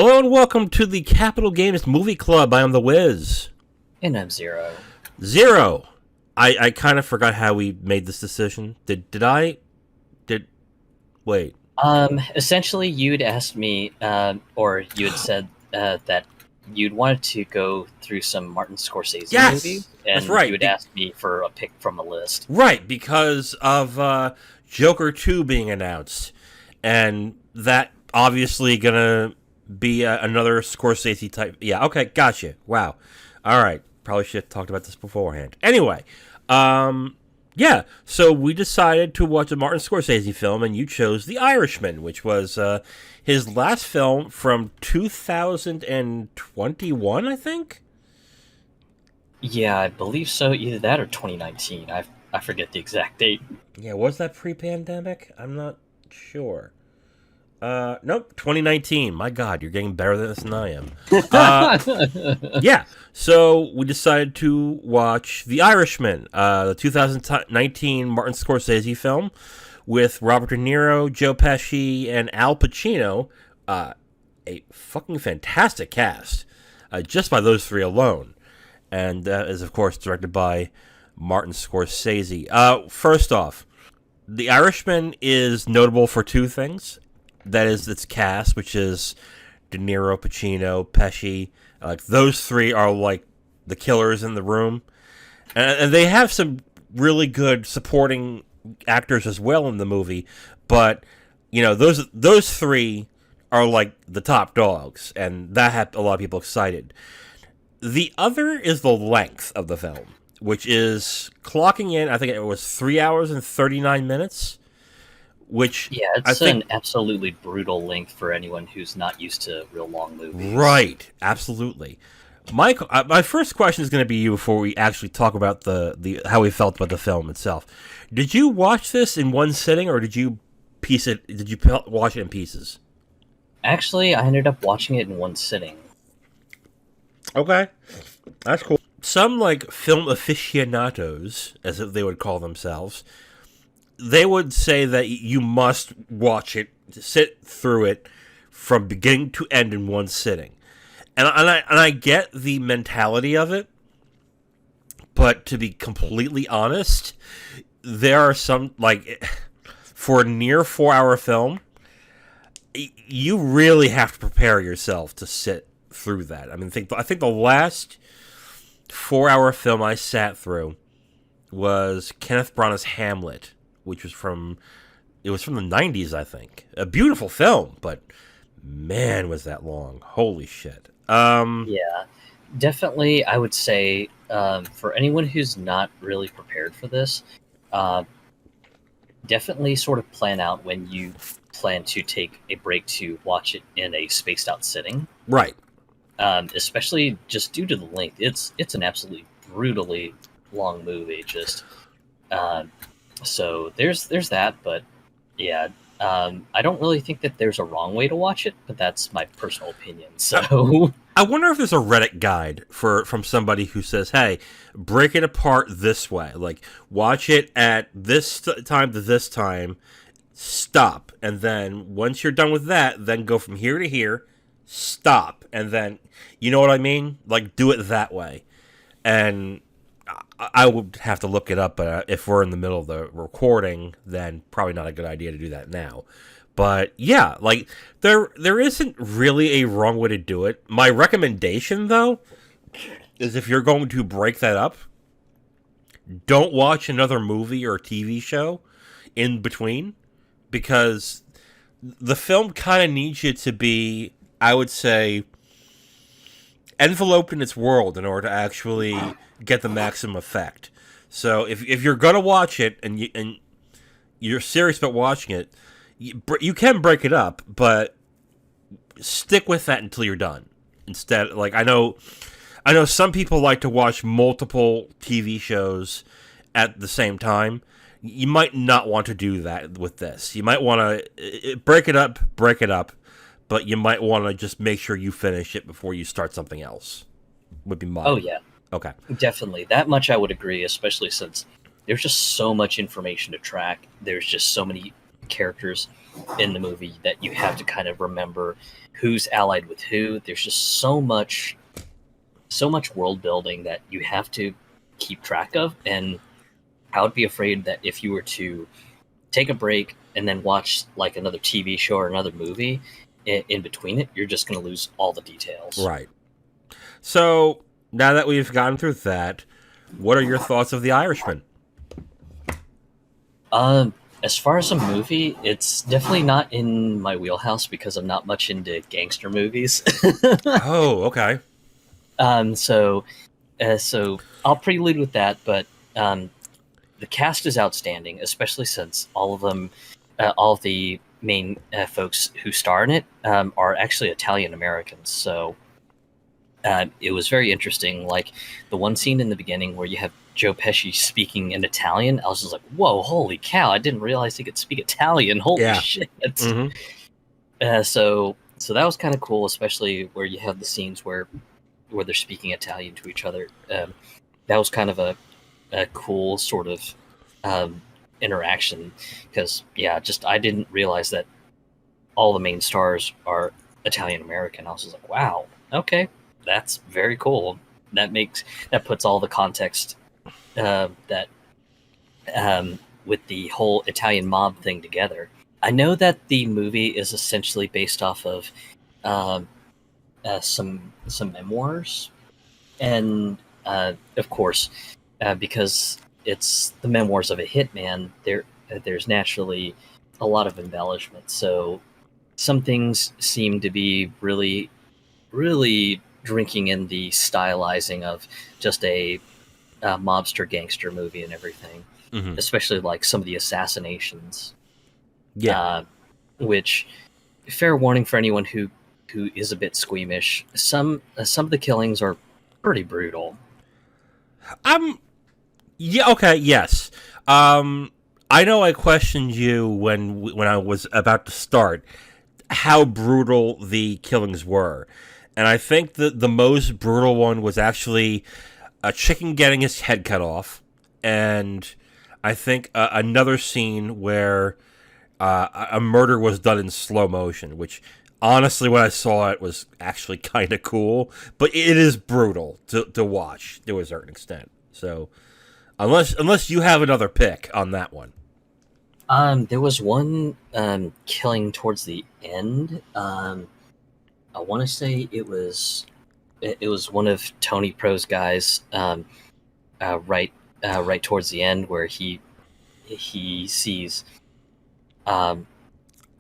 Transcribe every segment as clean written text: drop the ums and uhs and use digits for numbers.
Hello and welcome to the Capital Games Movie Club. I am the Wiz. And I'm Zero. Zero. I kind of forgot how we made this decision. Did I? Wait. Essentially, you'd asked me, or you had said that you'd wanted to go through some Martin Scorsese movies, and that's right. You would ask me for a pick from a list. Right, because of Joker 2 being announced, and that obviously gonna be another Scorsese type. Yeah, okay, gotcha. Wow. All right, probably should have talked about this beforehand. Anyway, yeah, so we decided to watch a Martin Scorsese film, and you chose The Irishman, which was his last film from 2021, I think? Yeah, I believe so. Either that or 2019. I forget the exact date. Yeah, was that pre-pandemic? I'm not sure. Nope, 2019. My God, you're getting better at this than I am. Yeah, so we decided to watch The Irishman, the 2019 Martin Scorsese film with Robert De Niro, Joe Pesci, and Al Pacino. A fucking fantastic cast, just by those three alone. And is, of course, directed by Martin Scorsese. First off, The Irishman is notable for two things. That is its cast, which is De Niro, Pacino, Pesci. Those three are like the killers in the room. And they have some really good supporting actors as well in the movie. But, you know, those three are like the top dogs. And that had a lot of people excited. The other is the length of the film, which is clocking in, I think it was 3 hours and 39 minutes. Which it's an absolutely brutal length for anyone who's not used to real long movies. Right, absolutely. My first question is going to be you before we actually talk about the how we felt about the film itself. Did you watch this in one sitting, or did you watch it in pieces? Actually, I ended up watching it in one sitting. Okay, that's cool. Some like film aficionados, as they would call themselves, they would say that you must watch it, sit through it from beginning to end in one sitting. And I get the mentality of it, but to be completely honest, there are some, like, for a near 4-hour film, you really have to prepare yourself to sit through that. I mean, I think the last 4-hour film I sat through was Kenneth Branagh's Hamlet, which was from the 90s, I think. A beautiful film, but man, was that long. Holy shit. Yeah, definitely, I would say, for anyone who's not really prepared for this, definitely sort of plan out when you plan to take a break to watch it in a spaced out sitting. Right. Especially just due to the length. It's an absolutely brutally long movie, just... So there's that, but yeah, I don't really think that there's a wrong way to watch it, but that's my personal opinion. So I wonder if there's a Reddit guide from somebody who says, "Hey, break it apart this way. Like, watch it at this time to this time, stop, and then once you're done with that, then go from here to here, stop, and then you know what I mean? Like, do it that way." And I would have to look it up, but if we're in the middle of the recording, then probably not a good idea to do that now. But yeah, like there isn't really a wrong way to do it. My recommendation, though, is if you're going to break that up, don't watch another movie or TV show in between, because the film kind of needs you to be, I would say, enveloped in its world in order to actually get the maximum effect. So if you're gonna watch it and you're serious about watching it, you can break it up, but stick with that until you're done. Instead, like I know some people like to watch multiple TV shows at the same time. You might not want to do that with this. You might want to break it up, but you might want to just make sure you finish it before you start something else. Would be my... Oh, yeah. Okay. Definitely. That much I would agree, especially since there's just so much information to track. There's just so many characters in the movie that you have to kind of remember who's allied with who. There's just so much world building that you have to keep track of, and I would be afraid that if you were to take a break and then watch like another TV show or another movie in between it, you're just going to lose all the details. Right. So now that we've gotten through that, what are your thoughts of The Irishman? As far as a movie, it's definitely not in my wheelhouse because I'm not much into gangster movies. Oh, okay. So I'll prelude with that, but the cast is outstanding, especially since all of the main folks who star in it are actually Italian Americans. So it was very interesting. Like the one scene in the beginning where you have Joe Pesci speaking in Italian, I was just like, "Whoa, holy cow! I didn't realize he could speak Italian. Holy shit!" Mm-hmm. So that was kind of cool, especially where you have the scenes where they're speaking Italian to each other. That was kind of a cool sort of interaction because just I didn't realize that all the main stars are Italian American. I was just like, wow, okay, that's very cool. That puts all the context that with the whole Italian mob thing together. I know that the movie is essentially based off of some memoirs, and of course, because it's the memoirs of a hitman, there's naturally a lot of embellishment. So some things seem to be really, really drinking in the stylizing of just a mobster gangster movie and everything, especially like some of the assassinations. Yeah. Which, fair warning for anyone who is a bit squeamish. Some of the killings are pretty brutal. Yeah. Okay. Yes. I know I questioned you when I was about to start how brutal the killings were, and I think that the most brutal one was actually a chicken getting his head cut off, and I think another scene where a murder was done in slow motion, which honestly, when I saw it, was actually kind of cool, but it is brutal to watch to a certain extent. So, unless you have another pick on that one. There was one killing towards the end. I want to say it was one of Tony Pro's guys. Right towards the end where he sees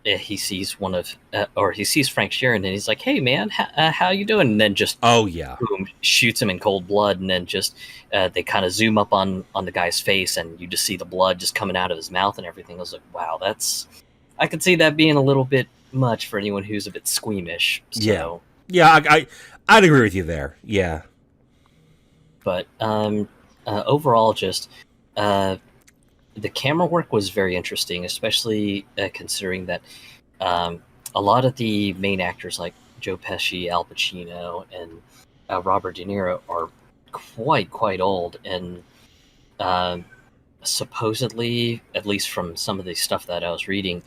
he sees one of or he sees Frank Sheeran and he's like, "Hey man, how you doing?" And then just boom, shoots him in cold blood, and then just they kind of zoom up on the guy's face, and you just see the blood just coming out of his mouth and everything. I was like, wow, I could see that being a little bit much for anyone who's a bit squeamish. So, yeah, I'd agree with you there. Yeah, but overall, just the camera work was very interesting, especially considering that a lot of the main actors like Joe Pesci, Al Pacino, and Robert De Niro are quite old, and supposedly, at least from some of the stuff that I was reading,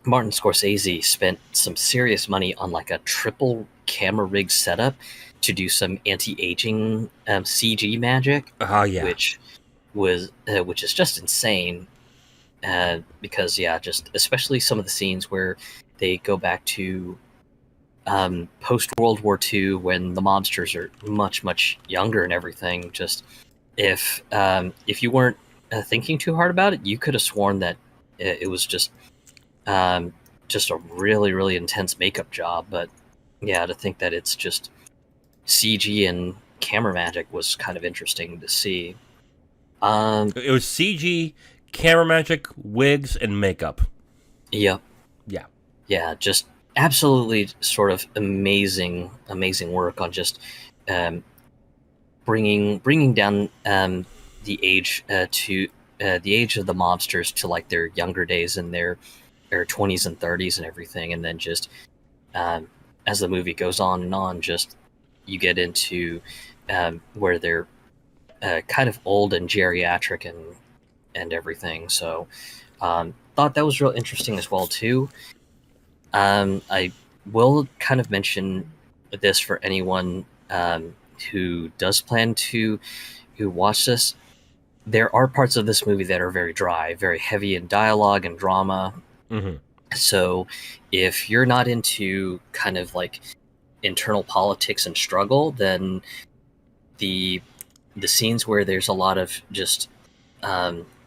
Martin Scorsese spent some serious money on like a triple camera rig setup to do some anti-aging CG magic, which is just insane. Because just especially some of the scenes where they go back to post World War II when the mobsters are much younger and everything. Just if you weren't thinking too hard about it, you could have sworn that it was just a really intense makeup job. But to think that it's just CG and camera magic was kind of interesting to see. It was CG, camera magic, wigs, and makeup. Yep. Yeah. Yeah, just absolutely sort of amazing work on just bringing down the age to the age of the mobsters to like their younger days in their 20s and 30s and everything, and then just as the movie goes on and on, just you get into where they're kind of old and geriatric and everything. So thought that was real interesting as well too. I will kind of mention this for anyone who does plan to watch this. There are parts of this movie that are very dry, very heavy in dialogue and drama. Mm-hmm. So if you're not into kind of like internal politics and struggle, then the scenes where there's a lot of just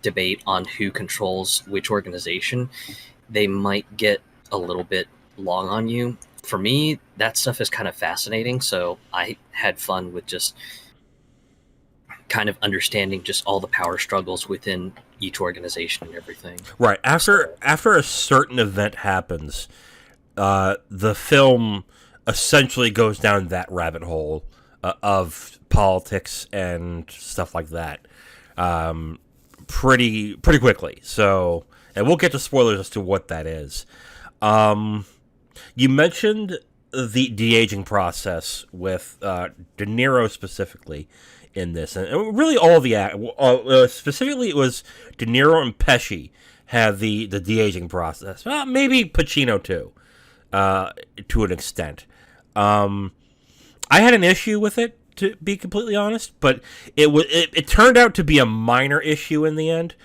debate on who controls which organization, they might get a little bit long on you. For me, that stuff is kind of fascinating, so I had fun with just kind of understanding just all the power struggles within each organization and everything. Right. After a certain event happens, the film essentially goes down that rabbit hole of politics and stuff like that pretty quickly. So, and we'll get to spoilers as to what that is. You mentioned the de-aging process with De Niro specifically in this, and really all the specifically it was De Niro and Pesci had the de-aging process. Well, maybe Pacino too, to an extent. I had an issue with it, to be completely honest, but it turned out to be a minor issue in the end.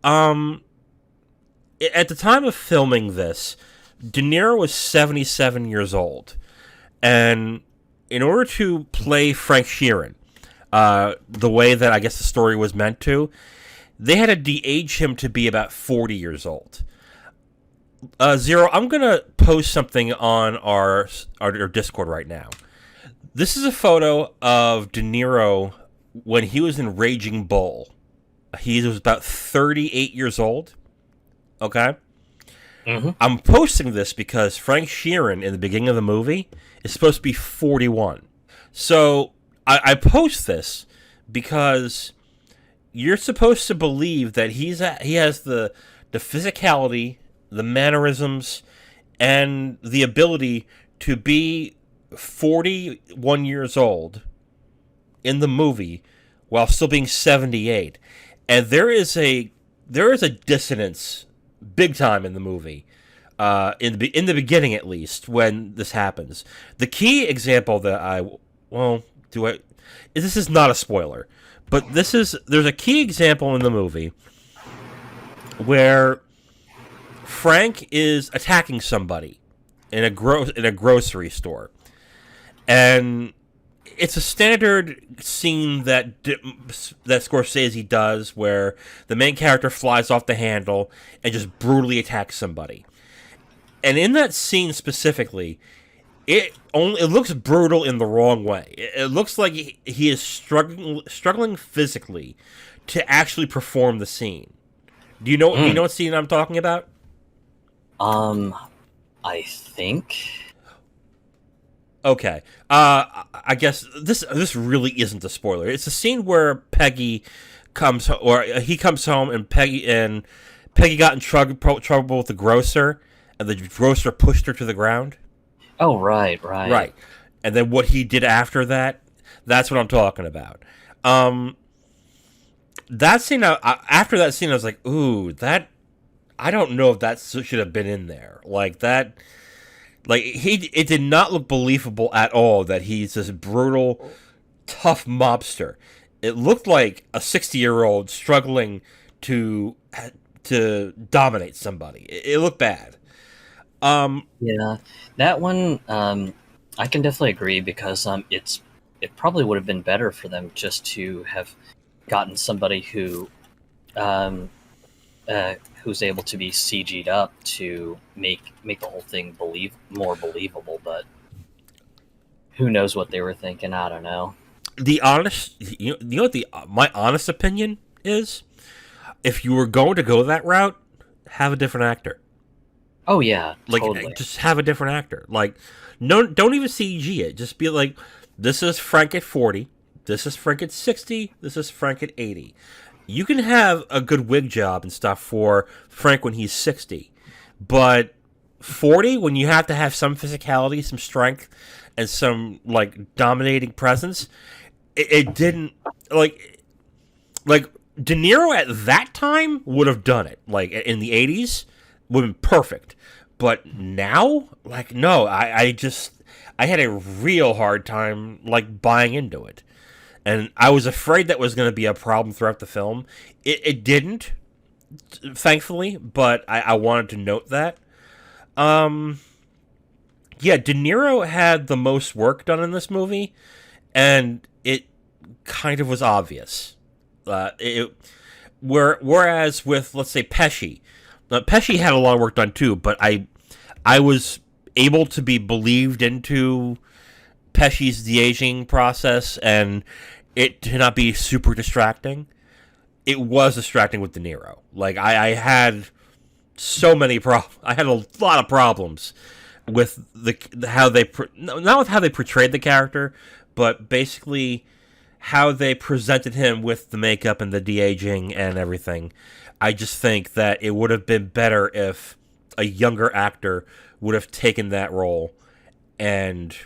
At the time of filming this, De Niro was 77 years old, and in order to play Frank Sheeran, the way that I guess the story was meant to, they had to de-age him to be about 40 years old. Zero, I'm going to post something on our Discord right now. This is a photo of De Niro when he was in Raging Bull. He was about 38 years old. Okay? Mm-hmm. I'm posting this because Frank Sheeran in the beginning of the movie is supposed to be 41. So I post this because you're supposed to believe that he has the physicality, the mannerisms, and the ability to be 41 years old in the movie while still being 78. And there is a dissonance big time in the movie, in the beginning at least, when this happens. The key example that this is not a spoiler, but there's a key example in the movie where Frank is attacking somebody in a grocery store, and it's a standard scene that Scorsese does, where the main character flies off the handle and just brutally attacks somebody. And in that scene specifically, it looks brutal in the wrong way. It looks like he is struggling physically to actually perform the scene. Do you know what scene I'm talking about? I think. Okay. I guess this really isn't a spoiler. It's a scene where Peggy comes home, and Peggy got in trouble with the grocer, and the grocer pushed her to the ground. Oh, right. And then what he did after that, that's what I'm talking about. That scene, after that scene, I was like, ooh, that, I don't know if that should have been in there. Like, that, like, it did not look believable at all that he's this brutal, tough mobster. It looked like a 60-year-old struggling to dominate somebody. It looked bad. Yeah, that one, I can definitely agree, because it probably would have been better for them just to have gotten somebody who's able to be CG'd up to make the whole thing more believable. But who knows what they were thinking? I don't know. You know what my honest opinion is? If you were going to go that route, have a different actor. Oh yeah, like totally. Just have a different actor. Like, no, don't even CG it. Just be like, this is Frank at 40. This is Frank at 60. This is Frank at 80. You can have a good wig job and stuff for Frank when he's 60, but 40, when you have to have some physicality, some strength, and some like dominating presence, it didn't like De Niro at that time would have done it. Like in the 80s, would have been perfect. But now, like, no, I had a real hard time, like, buying into it. And I was afraid that was going to be a problem throughout the film. It didn't, thankfully, but I wanted to note that. Yeah, De Niro had the most work done in this movie, and it kind of was obvious. Whereas with, let's say, Pesci, Pesci had a lot of work done too, but I was able to be believed into Pesci's de-aging process, and it to not be super distracting. It was distracting with De Niro. Like, I had so many I had a lot of problems with not with how they portrayed the character, but basically how they presented him with the makeup and the de-aging and everything. I just think that it would have been better if a younger actor would have taken that role and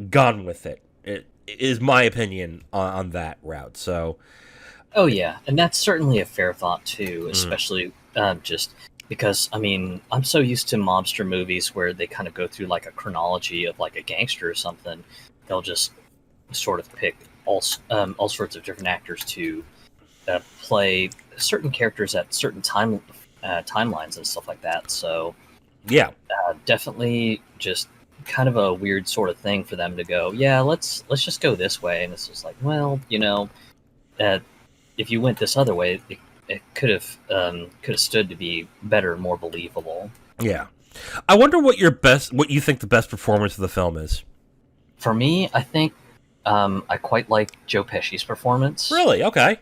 gone with it. It is my opinion on that route. So, Oh yeah, and that's certainly a fair thought too, especially just because I mean I'm so used to mobster movies where they kind of go through like a chronology of like a gangster or something. They'll just sort of pick all sorts of different actors to play certain characters at certain timelines and stuff like that. So yeah, definitely just kind of a weird sort of thing for them to go, yeah, let's just go this way, and it's just like, well, if you went this other way, it could have stood to be better, more believable. Yeah, I wonder what you think the best performance of the film is. For me, I think I quite like Joe Pesci's performance. Really? Okay.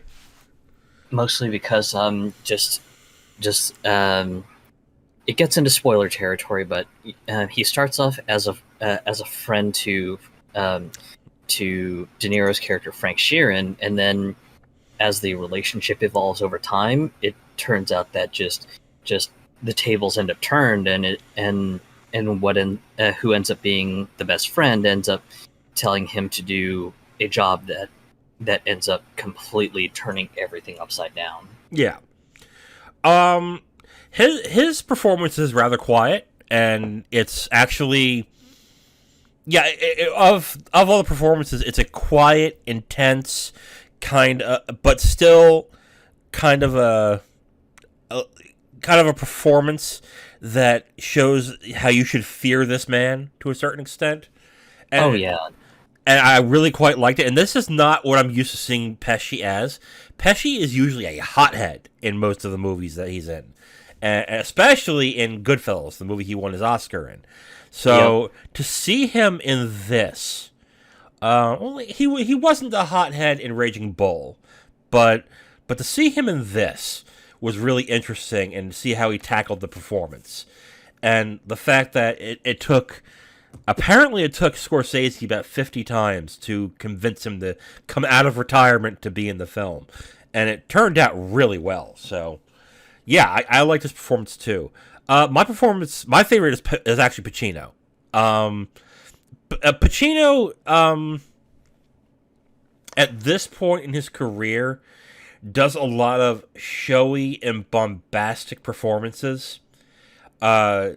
Mostly because it gets into spoiler territory, but he starts off as a friend to De Niro's character Frank Sheeran, and then as the relationship evolves over time, it turns out that just the tables end up turned, and who ends up being the best friend ends up telling him to do a job that ends up completely turning everything upside down. Yeah. His performance is rather quiet, and it's actually, yeah, of all the performances, it's a quiet, intense kind of, but still kind of a performance that shows how you should fear this man to a certain extent. And, oh yeah. And I really quite liked it. And this is not what I'm used to seeing Pesci as. Pesci is usually a hothead in most of the movies that he's in. And especially in Goodfellas, the movie he won his Oscar in. So to see him in this, he wasn't a hothead in Raging Bull, but to see him in this was really interesting, and to see how he tackled the performance. And the fact that it took Scorsese about 50 times to convince him to come out of retirement to be in the film. And it turned out really well. So, yeah, I like this performance too. My favorite is actually Pacino. Pacino, at this point in his career, does a lot of showy and bombastic performances. Ever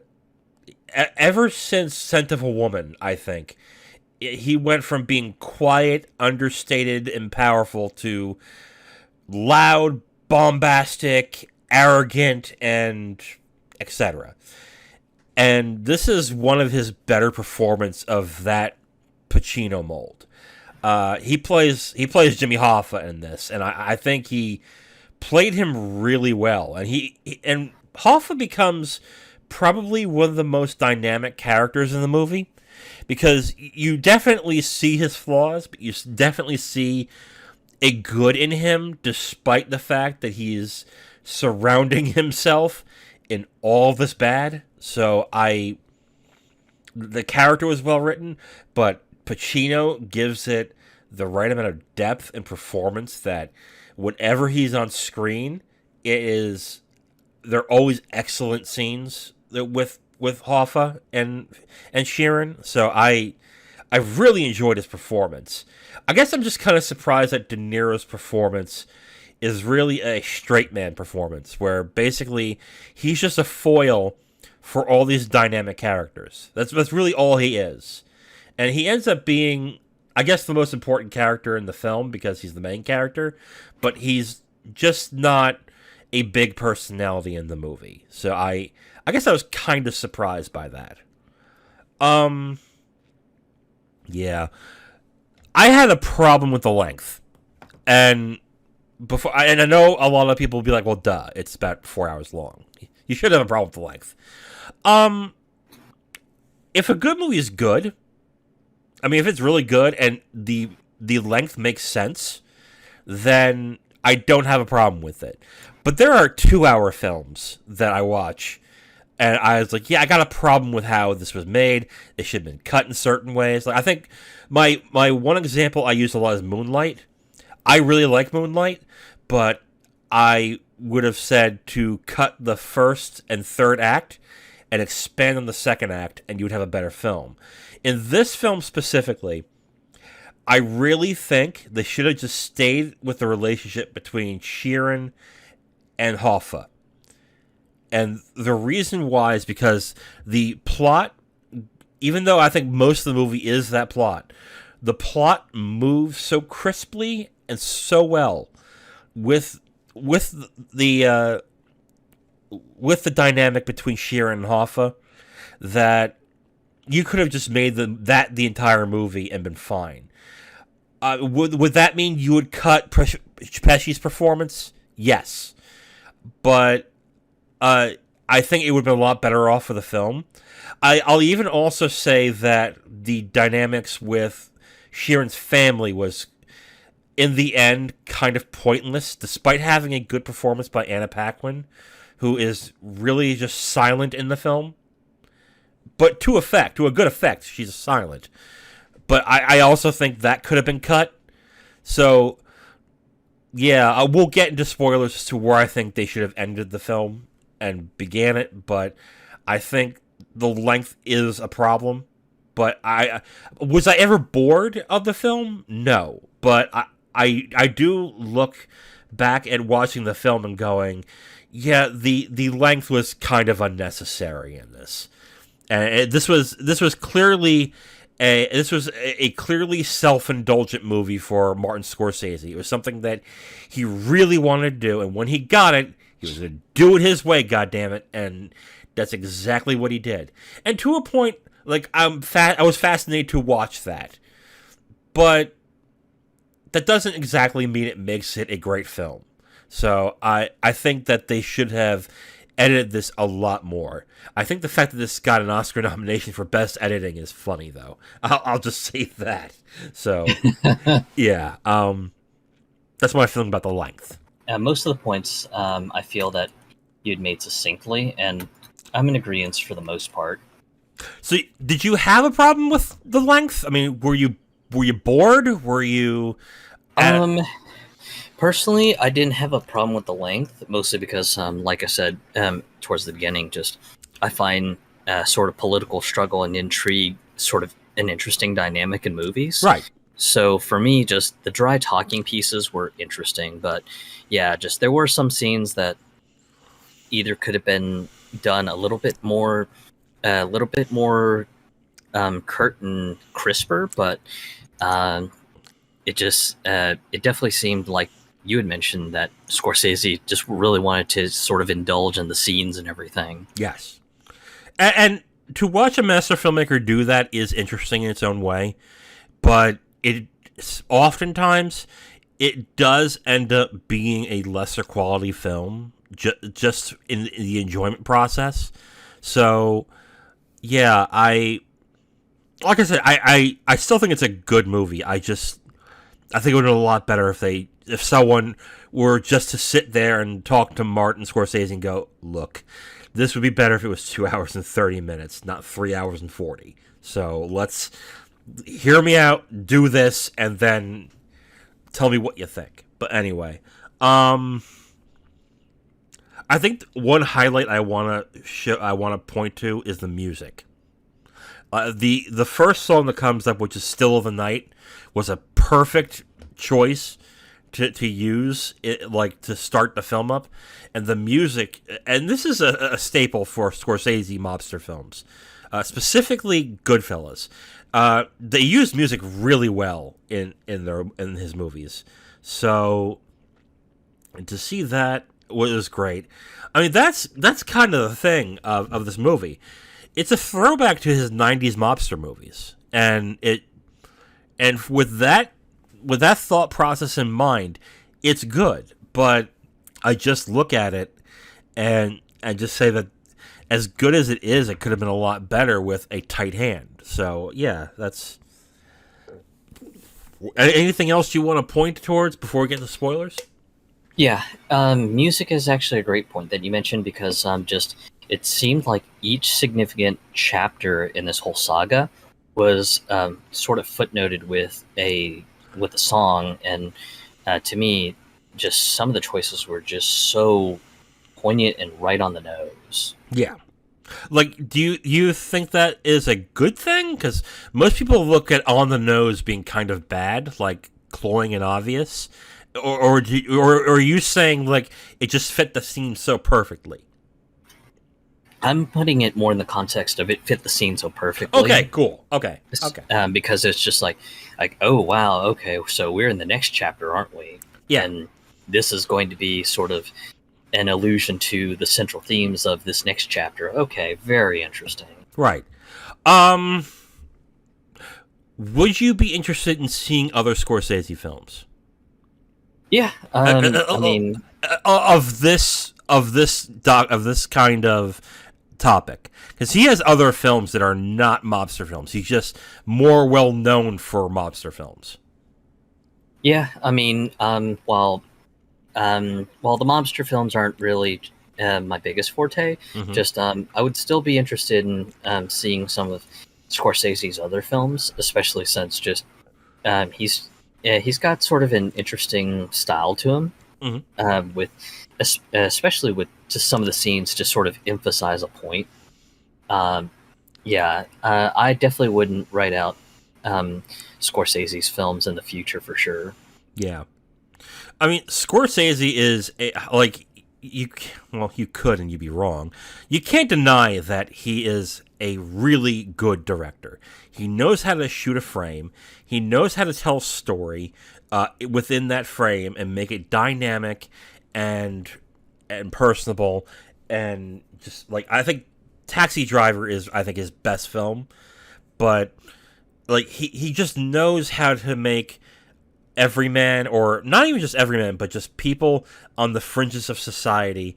since Scent of a Woman, I think, he went from being quiet, understated, and powerful to loud, bombastic, arrogant, and etc. And this is one of his better performances of that Pacino mold. He plays Jimmy Hoffa in this, and I think he played him really well. And Hoffa becomes probably one of the most dynamic characters in the movie, because you definitely see his flaws, but you definitely see a good in him, despite the fact that he's surrounding himself in all this bad. So the character was well written, but Pacino gives it the right amount of depth and performance that whenever he's on screen, they're always excellent scenes with Hoffa and Sheeran. So I really enjoyed his performance. I guess I'm just kind of surprised that De Niro's performance is really a straight man performance, where basically he's just a foil for all these dynamic characters. That's really all he is. And he ends up being, I guess, the most important character in the film because he's the main character, but he's just not a big personality in the movie. So I guess I was kind of surprised by that. Yeah. I had a problem with the length. And I know a lot of people will be like, well, duh, it's about 4 hours long. You should have a problem with the length. If a good movie is good, I mean, if it's really good and the length makes sense, then I don't have a problem with it. But there are 2-hour films that I watch, and I was like, yeah, I got a problem with how this was made. It should have been cut in certain ways. Like, I think my one example I use a lot is Moonlight. I really like Moonlight, but I would have said to cut the first and third act and expand on the second act, and you would have a better film. In this film specifically, I really think they should have just stayed with the relationship between Sheeran and Hoffa. And the reason why is because the plot, even though I think most of the movie is that plot, the plot moves so crisply and so well with the dynamic between Sheeran and Hoffa that you could have just made that the entire movie and been fine. Would that mean you would cut Pesci's performance? Yes. But I think it would have been a lot better off for the film. I'll even also say that the dynamics with Sheeran's family was, in the end, kind of pointless, despite having a good performance by Anna Paquin, who is really just silent in the film. But to a good effect, she's silent. But I also think that could have been cut. So, yeah, we'll get into spoilers as to where I think they should have ended the film and began it. But I think the length is a problem. But was I ever bored of the film? No. But I do look back at watching the film and going, yeah, the length was kind of unnecessary in this. And this was clearly a clearly self-indulgent movie for Martin Scorsese. It was something that he really wanted to do, and when he got it, he was going to do it his way, goddammit, and that's exactly what he did. And to a point, like, I was fascinated to watch that. But that doesn't exactly mean it makes it a great film. So I think that they should have edited this a lot more. I think the fact that this got an Oscar nomination for Best Editing is funny, though. I'll just say that. So, yeah. That's my feeling about the length. Most of the points I feel that you'd made succinctly, and I'm in agreement for the most part. So, did you have a problem with the length? I mean, were you bored? Were you... Personally, I didn't have a problem with the length, mostly because, like I said towards the beginning, just I find sort of political struggle and intrigue sort of an interesting dynamic in movies. Right. So for me, just the dry talking pieces were interesting, but yeah, just there were some scenes that either could have been done a little bit more curt and crisper, but it definitely seemed like you had mentioned that Scorsese just really wanted to sort of indulge in the scenes and everything. Yes. And to watch a master filmmaker do that is interesting in its own way, but oftentimes it does end up being a lesser quality film just in the enjoyment process. So, yeah, like I said, I still think it's a good movie. I think it would have been a lot better if someone were just to sit there and talk to Martin Scorsese and go, look, this would be better if it was 2 hours and 30 minutes, not 3 hours and 40. So let's hear me out, do this, and then tell me what you think. But anyway, I think one highlight I want to point to is the music. The first song that comes up, which is "Still of the Night," was a perfect choice to use it, like to start the film up, and the music. And this is a staple for Scorsese mobster films, specifically Goodfellas. They use music really well in his movies. So to see that was great. I mean, that's kind of the thing of this movie. It's a throwback to his '90s mobster movies, and with that thought process in mind, it's good. But I just look at it and just say that as good as it is, it could have been a lot better with a tight hand. So yeah, that's. Anything else you want to point towards before we get to spoilers? Yeah, music is actually a great point that you mentioned because it seemed like each significant chapter in this whole saga was sort of footnoted with a song, and to me, just some of the choices were just so poignant and right on the nose. Yeah. Like, do you think that is a good thing? Because most people look at on the nose being kind of bad, like cloying and obvious, or are you saying like it just fit the scene so perfectly? I'm putting it more in the context of it fit the scene so perfectly. Okay, cool. Okay. Because it's just like oh wow, okay, so we're in the next chapter, aren't we? Yeah. And this is going to be sort of an allusion to the central themes of this next chapter. Okay, very interesting. Right. Would you be interested in seeing other Scorsese films? Yeah, I mean, of this kind of topic, because he has other films that are not mobster films. He's just more well known for mobster films. Yeah, I mean, while the mobster films aren't really my biggest forte, just I would still be interested in seeing some of Scorsese's other films, especially since just he's got sort of an interesting style to him, with especially with just some of the scenes to sort of emphasize a point. I definitely wouldn't write out Scorsese's films in the future for sure. Yeah. I mean, Scorsese is you could and you'd be wrong. You can't deny that he is a really good director. He knows how to shoot a frame. He knows how to tell a story within that frame and make it dynamic and personable, and just like I think Taxi Driver is his best film, but like he just knows how to make everyman, or not even just everyman, but just people on the fringes of society,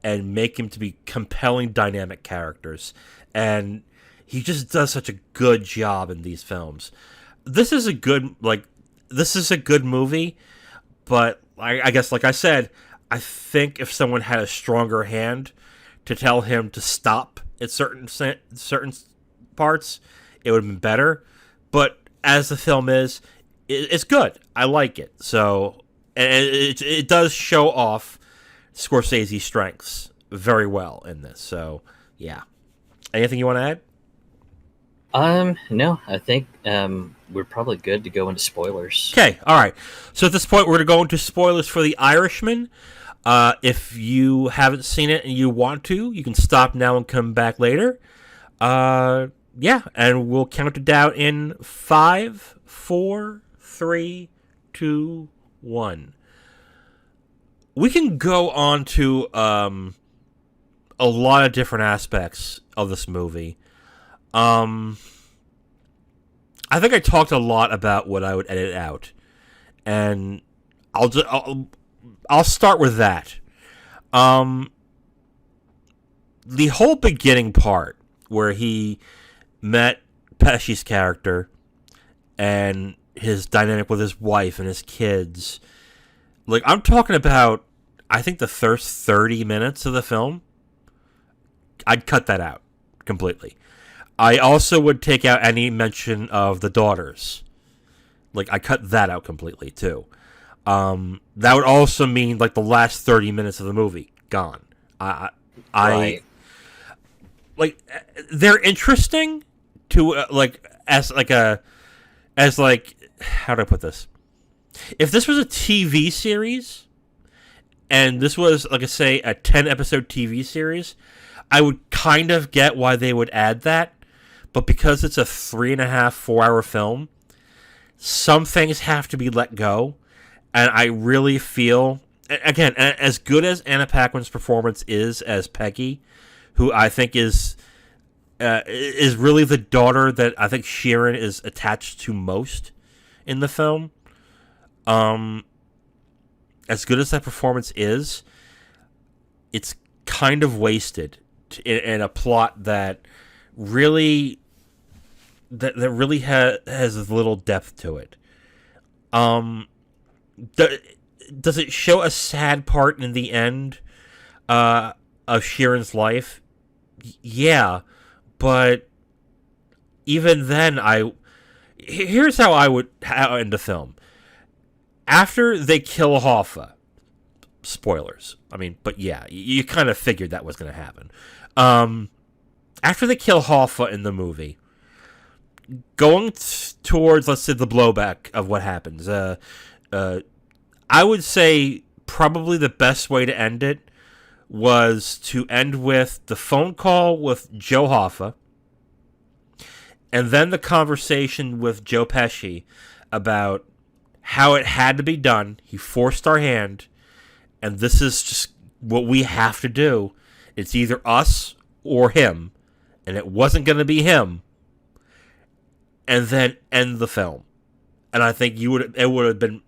and make him to be compelling, dynamic characters. And he just does such a good job in these films. This is a good movie, but I guess, like I said, I think if someone had a stronger hand to tell him to stop at certain parts, it would have been better. But as the film is, it's good. I like it. So, and it does show off Scorsese's strengths very well in this. So, yeah. Anything you want to add? No, I think we're probably good to go into spoilers. Okay, all right. So at this point, we're going to go into spoilers for The Irishman. If you haven't seen it and you want to, you can stop now and come back later. Yeah, and we'll count it down in 5, 4, 3, 2, 1. We can go on to a lot of different aspects of this movie. I think I talked a lot about what I would edit out, and I'll start with that. The whole beginning part where he met Pesci's character and his dynamic with his wife and his kids. Like, I'm talking about, I think the first 30 minutes of the film, I'd cut that out completely. I also would take out any mention of the daughters. Like, I cut that out completely, too. That would also mean, like, the last 30 minutes of the movie, gone. Right. Like, they're interesting to, how do I put this? If this was a TV series, and this was, like I say, a 10-episode TV series, I would kind of get why they would add that. But because it's a 3.5, 4-hour film, some things have to be let go. And I really feel, again, as good as Anna Paquin's performance is as Peggy, who I think is really the daughter that I think Sheeran is attached to most in the film. As good as that performance is, it's kind of wasted in a plot that really has little depth to it. Does it show a sad part in the end of Sheeran's life? Yeah, but even then, here's how I would end the film. After they kill Hoffa, spoilers. I mean, but yeah, you kind of figured that was going to happen. After they kill Hoffa in the movie, going towards, let's say, the blowback of what happens, I would say probably the best way to end it was to end with the phone call with Joe Hoffa, and then the conversation with Joe Pesci about how it had to be done. He forced our hand, and this is just what we have to do. It's either us or him, and it wasn't going to be him. And then end the film. And I think it would have been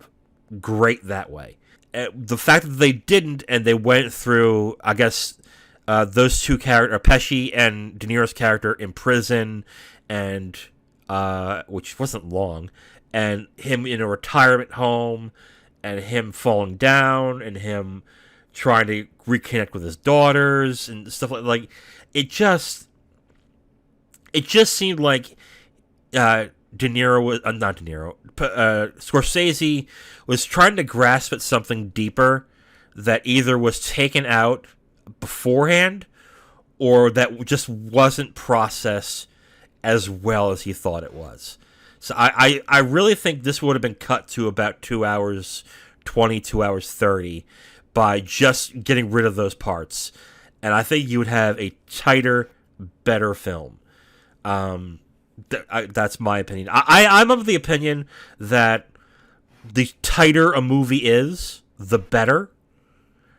great that way. The fact that they didn't, and they went through, I guess, those two characters, Pesci and De Niro's character in prison, and which wasn't long, and him in a retirement home, and him falling down, and him trying to reconnect with his daughters and stuff like it just seemed like Scorsese was trying to grasp at something deeper that either was taken out beforehand or that just wasn't processed as well as he thought it was. So I really think this would have been cut to about 2 hours 20, 2 hours 30 by just getting rid of those parts. And I think you would have a tighter, better film. That's my opinion. I'm of the opinion that the tighter a movie is, the better.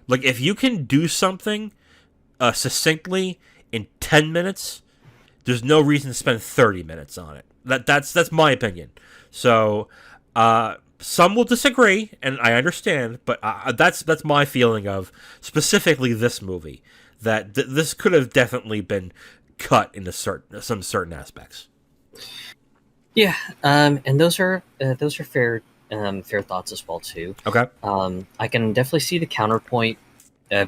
Like, if you can do something succinctly in 10 minutes, there's no reason to spend 30 minutes on it. That's my opinion. So, some will disagree, and I understand, but that's my feeling of specifically this movie. That this could have definitely been cut into some certain aspects. Yeah, and those are fair thoughts as well too. Okay. I can definitely see the counterpoint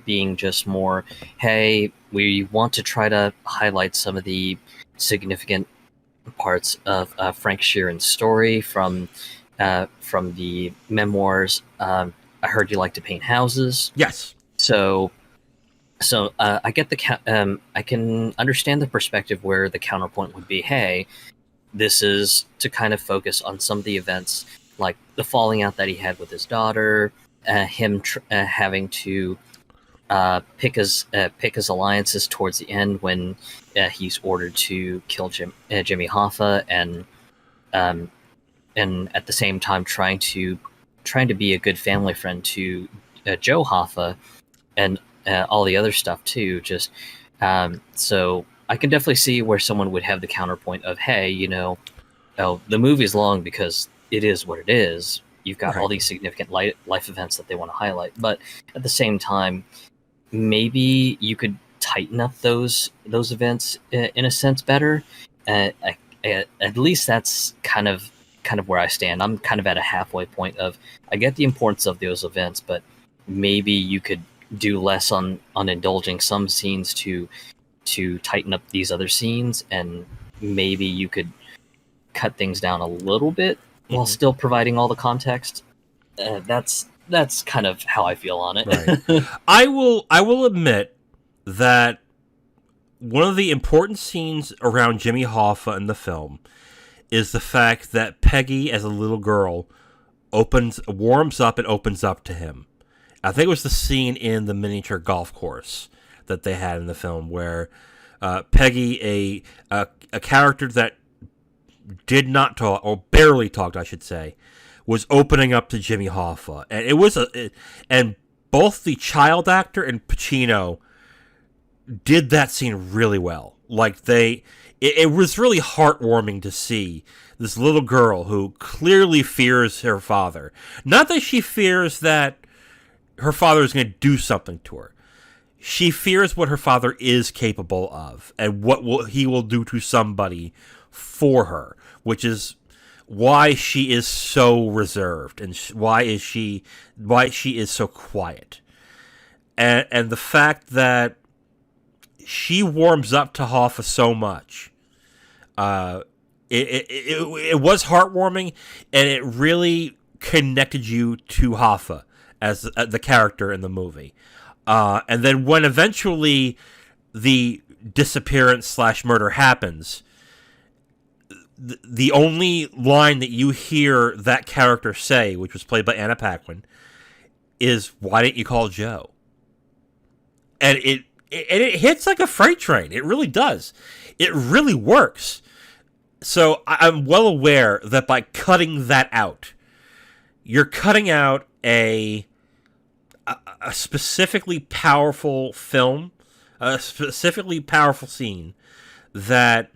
being just more, hey, we want to try to highlight some of the significant parts of Frank Sheeran's story from the memoirs. I heard you like to paint houses. Yes. So I get I can understand the perspective where the counterpoint would be, hey, this is to kind of focus on some of the events, like the falling out that he had with his daughter, him having to pick his alliances towards the end when he's ordered to kill Jimmy Hoffa, and at the same time trying to be a good family friend to Joe Hoffa, and all the other stuff too. Just so I can definitely see where someone would have the counterpoint of, hey, the movie's long because it is what it is. You've got all these significant life events that they want to highlight, but at the same time, maybe you could tighten up those events in a sense better. At least that's kind of where I stand. I'm kind of at a halfway point of, I get the importance of those events, but maybe you could do less on indulging some scenes to tighten up these other scenes, and maybe you could cut things down a little bit while still providing all the context. That's kind of how I feel on it. Right. I will admit that one of the important scenes around Jimmy Hoffa in the film is the fact that Peggy, as a little girl, warms up and opens up to him. I think it was the scene in the miniature golf course that they had in the film where Peggy, a character that did not talk, or barely talked, I should say, was opening up to Jimmy Hoffa, and and both the child actor and Pacino did that scene really well. Like it was really heartwarming to see this little girl who clearly fears her father. Not that she fears that her father is going to do something to her. She fears what her father is capable of and what he will do to somebody for her, which is why she is so reserved and why she is so quiet. And the fact that she warms up to Hoffa so much, it was heartwarming, and it really connected you to Hoffa as the character in the movie. And then when eventually the disappearance / murder happens, the only line that you hear that character say, which was played by Anna Paquin, is, "Why didn't you call Joe?" And it hits like a freight train. It really does. It really works. So I'm well aware that by cutting that out, you're cutting out a specifically powerful film, a specifically powerful scene that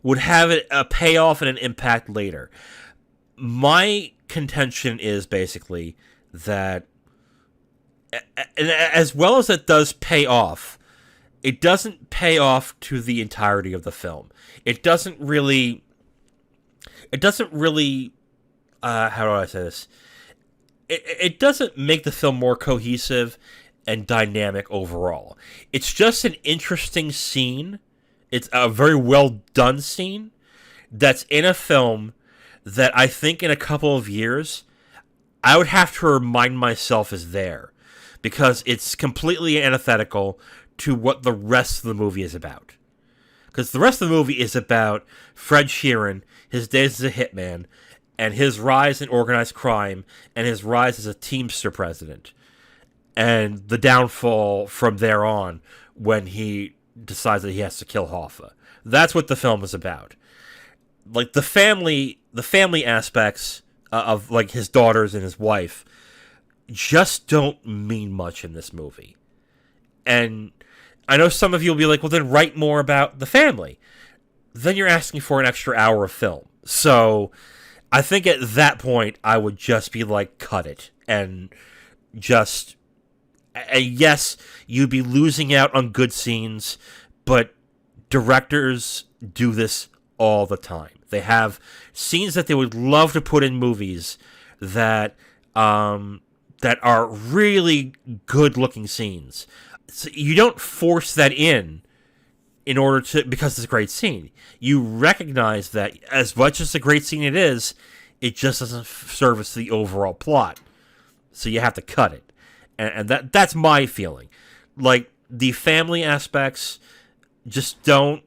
would have a payoff and an impact later. My contention is basically that, as well as it does pay off, it doesn't pay off to the entirety of the film. It doesn't really, how do I say this? It doesn't make the film more cohesive and dynamic overall. It's just an interesting scene. It's a very well done scene that's in a film that I think in a couple of years I would have to remind myself is there, because it's completely antithetical to what the rest of the movie is about. Because the rest of the movie is about Fred Sheeran, his days as a hitman, and his rise in organized crime, and his rise as a Teamster president, and the downfall from there on when he decides that he has to kill Hoffa. That's what the film is about. Like the family aspects of like his daughters and his wife just don't mean much in this movie. And I know some of you will be like, well, then write more about the family. Then you're asking for an extra hour of film. So I think at that point, I would just be like, cut it. And just, yes, you'd be losing out on good scenes, but directors do this all the time. They have scenes that they would love to put in movies that are really good-looking scenes. So you don't force that in order to, because it's a great scene. You recognize that as much as a great scene it is, it just doesn't service the overall plot. So you have to cut it. And that's my feeling. Like, the family aspects just don't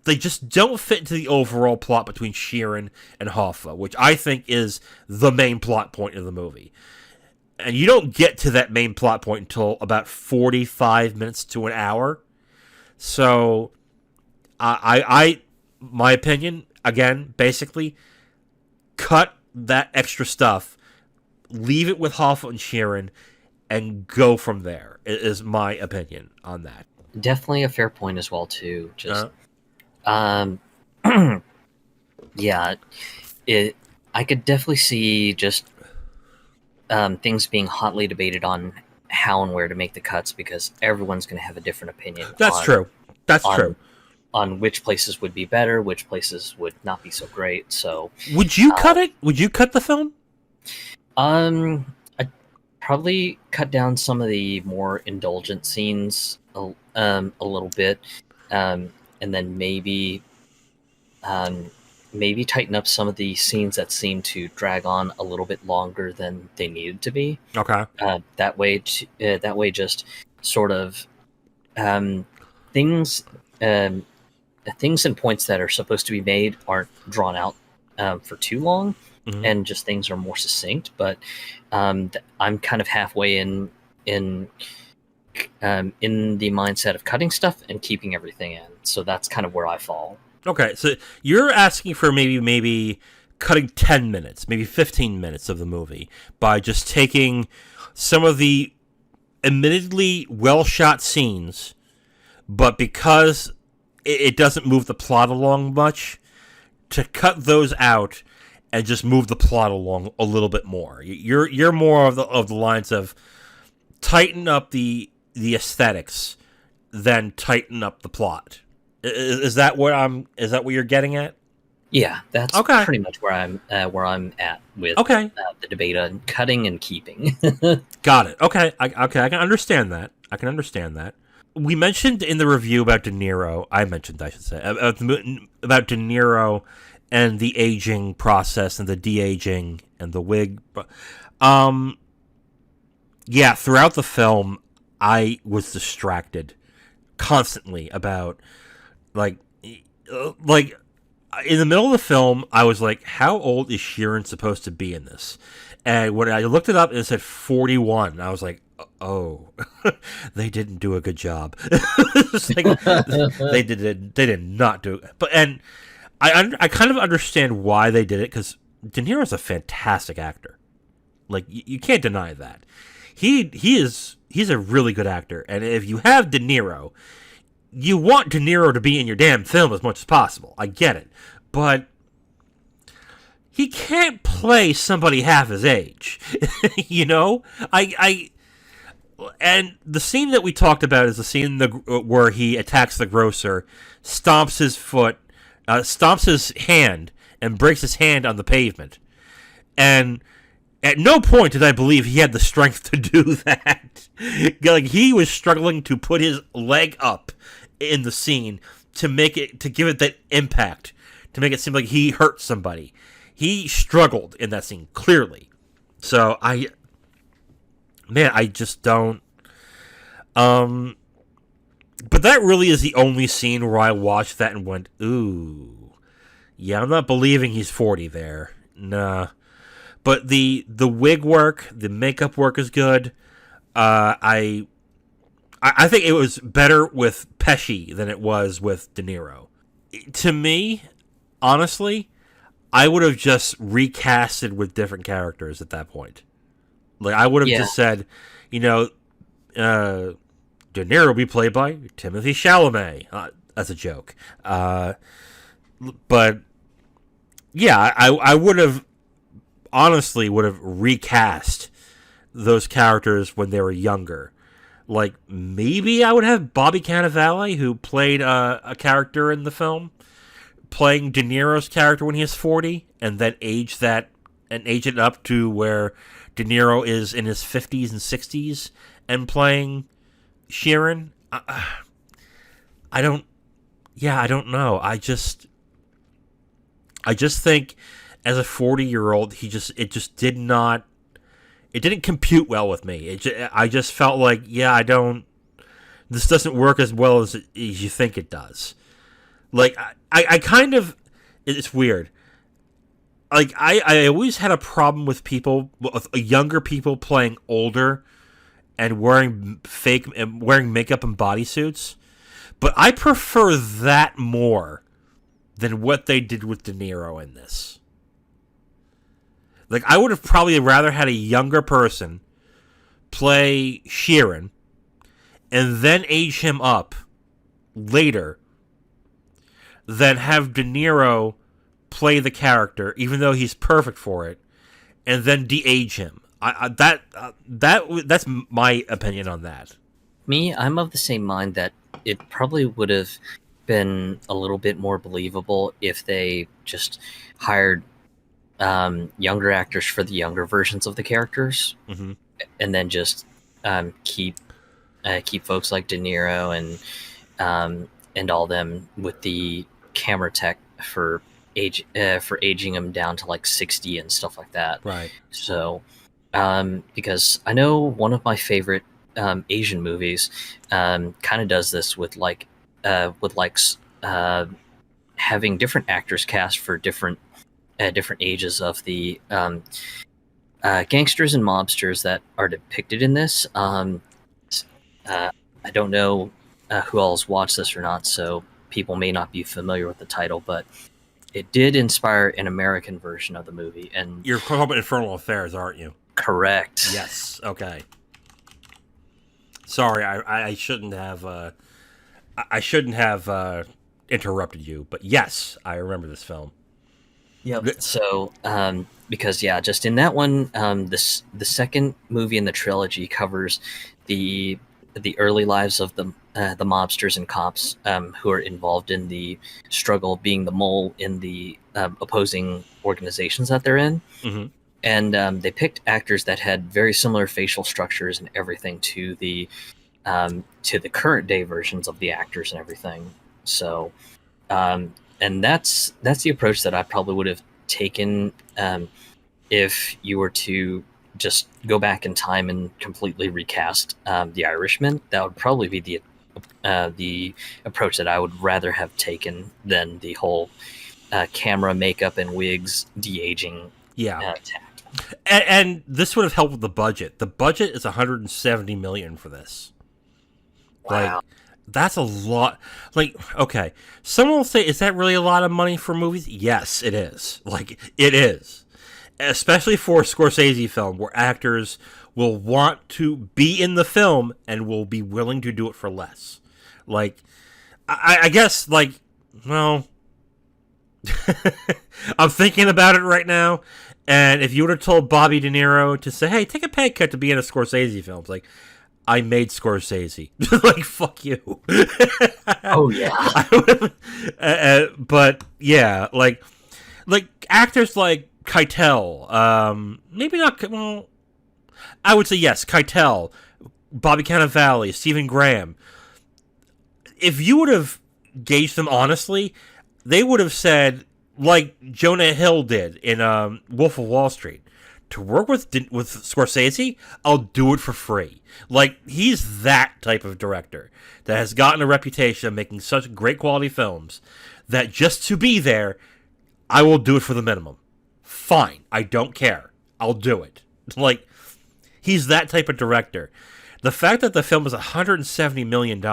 fit into the overall plot between Sheeran and Hoffa, which I think is the main plot point of the movie. And you don't get to that main plot point until about 45 minutes to an hour. So, my opinion, again, basically, cut that extra stuff, leave it with Hoffa and Sheeran, and go from there, is my opinion on that. Definitely a fair point as well, too. Just, yeah, I could definitely see just things being hotly debated on how and where to make the cuts, because everyone's going to have a different opinion. That's true. That's true. On which places would be better, which places would not be so great. So, would you cut it? Would you cut the film? I'd probably cut down some of the more indulgent scenes a little bit, and then maybe tighten up some of the scenes that seem to drag on a little bit longer than they needed to be. Okay. That way, just sort of things and points that are supposed to be made aren't drawn out for too long. Mhm. and just things are more succinct. But I'm kind of halfway in in the mindset of cutting stuff and keeping everything in. So that's kind of where I fall. Okay, so you're asking for maybe cutting 10 minutes, maybe 15 minutes of the movie by just taking some of the admittedly well shot scenes, but because it doesn't move the plot along much, to cut those out and just move the plot along a little bit more. You're more of the lines of tighten up the aesthetics than tighten up the plot. Is that what you're getting at? Yeah, that's Okay. pretty much where I'm at with Okay. the debate on cutting and keeping. Got it. Okay. I can understand that. We mentioned in the review about De Niro. I mentioned, I should say, about De Niro and the aging process and the de-aging and the wig. Yeah, throughout the film, I was distracted constantly about like like in the middle of the film, I was like, how old is Sheeran supposed to be in this? And when I looked it up, it said 41. I was like, oh, they didn't do a good job. It's like, they did not do it. But and I kind of understand why they did it, because De Niro's a fantastic actor. Like you can't deny that. He's a really good actor, and if you have De Niro, you want De Niro to be in your damn film as much as possible. I get it. But he can't play somebody half his age. You know? And the scene that we talked about is the scene where he attacks the grocer, stomps his hand, and breaks his hand on the pavement. And at no point did I believe he had the strength to do that. Like, he was struggling to put his leg up in the scene to give it that impact, to make it seem like he hurt somebody. He struggled in that scene, clearly. So I just don't. But that really is the only scene where I watched that and went, ooh, yeah, I'm not believing he's 40 there. Nah. But the wig work, the makeup work is good. I think it was better with Pesci than it was with De Niro. To me, honestly, I would have just recasted with different characters at that point. Like, I would have just said, De Niro will be played by Timothy Chalamet, as a joke. But yeah, I would have honestly recast those characters when they were younger. Like, maybe I would have Bobby Cannavale, who played a character in the film, playing De Niro's character when he is 40, and then age it up to where De Niro is in his 50s and 60s and playing Sheeran. I don't know. I just think as a 40-year-old, it didn't compute well with me. I just felt like, this doesn't work as well as you think it does. Like, I kind of, it's weird. Like, I always had a problem with younger people playing older and wearing makeup and bodysuits. But I prefer that more than what they did with De Niro in this. Like, I would have probably rather had a younger person play Sheeran and then age him up later than have De Niro play the character, even though he's perfect for it, and then de-age him. That's my opinion on that. Me, I'm of the same mind that it probably would have been a little bit more believable if they just hired younger actors for the younger versions of the characters, mm-hmm. and then just keep folks like De Niro and all them with the camera tech for aging them down to like 60 and stuff like that. Right. So, because I know one of my favorite Asian movies kind of does this with having different actors cast for different different ages of the gangsters and mobsters that are depicted in this. I don't know who all's watched this or not, so people may not be familiar with the title, but it did inspire an American version of the movie. And You're talking about Infernal Affairs, aren't you? correct. Yes. Okay. Sorry, I shouldn't have. I shouldn't have interrupted you, but yes, I remember this film. Yep. So, because yeah, just in that one, the second movie in the trilogy covers the early lives of the mobsters and cops who are involved in the struggle of being the mole in the opposing organizations that they're in. Mm-hmm. And they picked actors that had very similar facial structures and everything to the current day versions of the actors and everything. So, and that's the approach that I probably would have taken if you were to just go back in time and completely recast the Irishman. That would probably be the approach that I would rather have taken than the whole camera, makeup, and wigs de-aging tack. And this would have helped with the budget. The budget is $170 million for this. Wow. Like, that's a lot. Like, okay, someone will say, is that really a lot of money for movies? Yes, it is. Like, it is. Especially for a Scorsese film where actors will want to be in the film and will be willing to do it for less. Like, I guess, like, well, I'm thinking about it right now. And if you would have told Bobby De Niro to say, hey, take a pay cut to be in a Scorsese film, it's like, I made Scorsese. Like, fuck you. Oh, yeah. But, yeah, like actors like Keitel, maybe not, well, I would say yes, Keitel, Bobby Cannavale, Stephen Graham. If you would have gauged them honestly, they would have said, like Jonah Hill did in Wolf of Wall Street, to work with Scorsese, I'll do it for free. Like, he's that type of director that has gotten a reputation of making such great quality films that just to be there, I will do it for the minimum. Fine, I don't care. I'll do it. Like, he's that type of director. The fact that the film is $170 million,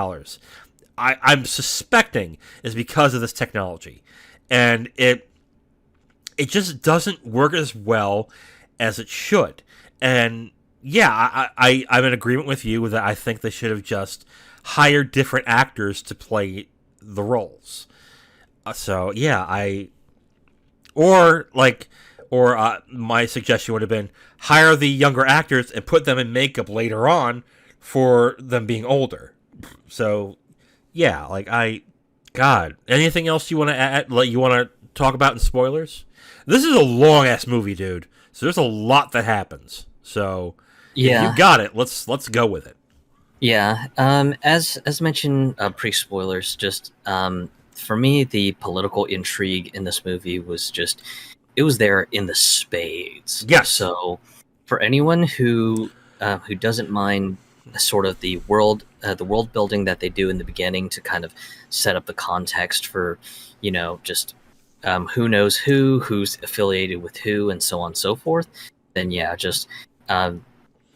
I'm suspecting is because of this technology. And it just doesn't work as well as it should. And yeah, I'm in agreement with you that I think they should have just hired different actors to play the roles. So yeah, my suggestion would have been hire the younger actors and put them in makeup later on for them being older. So yeah, like God, anything else you want to add? Like, you want to talk about in spoilers? This is a long ass movie, dude. So there's a lot that happens. So yeah, if you got it, let's go with it. Yeah. As mentioned, pre-spoilers. Just for me, the political intrigue in this movie was it was there in the spades. Yes. So for anyone who doesn't mind sort of the world building that they do in the beginning to kind of set up the context for, just who knows who's affiliated with who, and so on and so forth, then yeah, just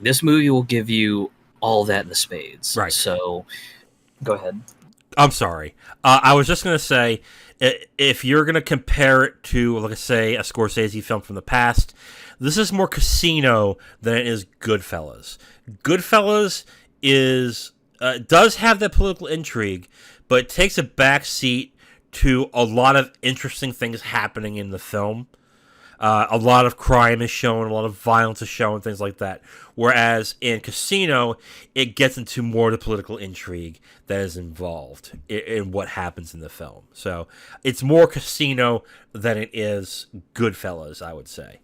this movie will give you all that in the spades. Right. So go ahead. I'm sorry. I was just going to say, if you're going to compare it to, like I say, a Scorsese film from the past, this is more Casino than it is Goodfellas. Goodfellas does have that political intrigue, but it takes a back seat to a lot of interesting things happening in the film. A lot of crime is shown, a lot of violence is shown, things like that. Whereas in Casino, it gets into more of the political intrigue that is involved in what happens in the film. So it's more Casino than it is Goodfellas, I would say.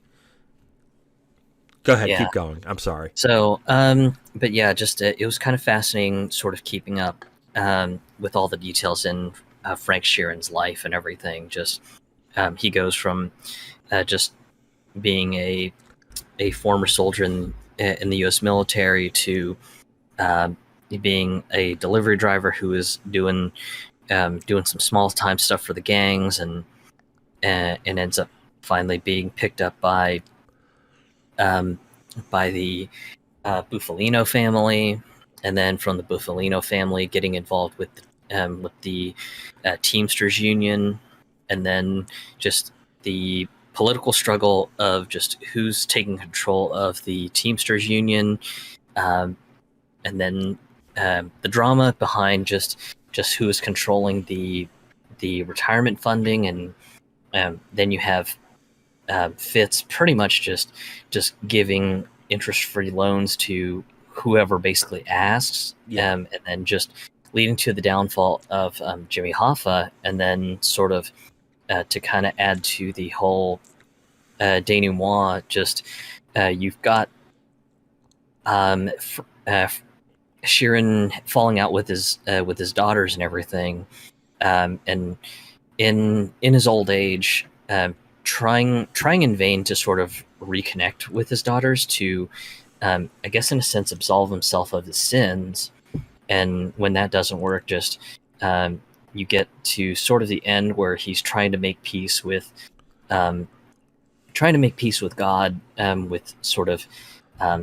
Go ahead, Keep going. I'm sorry. So, but yeah, just it was kind of fascinating, sort of keeping up with all the details in Frank Sheeran's life and everything. Just he goes from just being a former soldier in the U.S. military to being a delivery driver who is doing some small time stuff for the gangs, and ends up finally being picked up by the Bufalino family, and then from the Bufalino family getting involved with the Teamsters Union, and then just the political struggle of just who's taking control of the Teamsters Union, and then the drama behind just who is controlling the retirement funding, and then you have Fitz pretty much just giving interest-free loans to whoever basically asks, and then just leading to the downfall of Jimmy Hoffa, and then sort of to kind of add to the whole denouement, just you've got Sheeran falling out with his daughters and everything, and in his old age, trying in vain to sort of reconnect with his daughters to, I guess in a sense, absolve himself of his sins. And when that doesn't work, just you get to sort of the end where he's trying to make peace with God, with sort of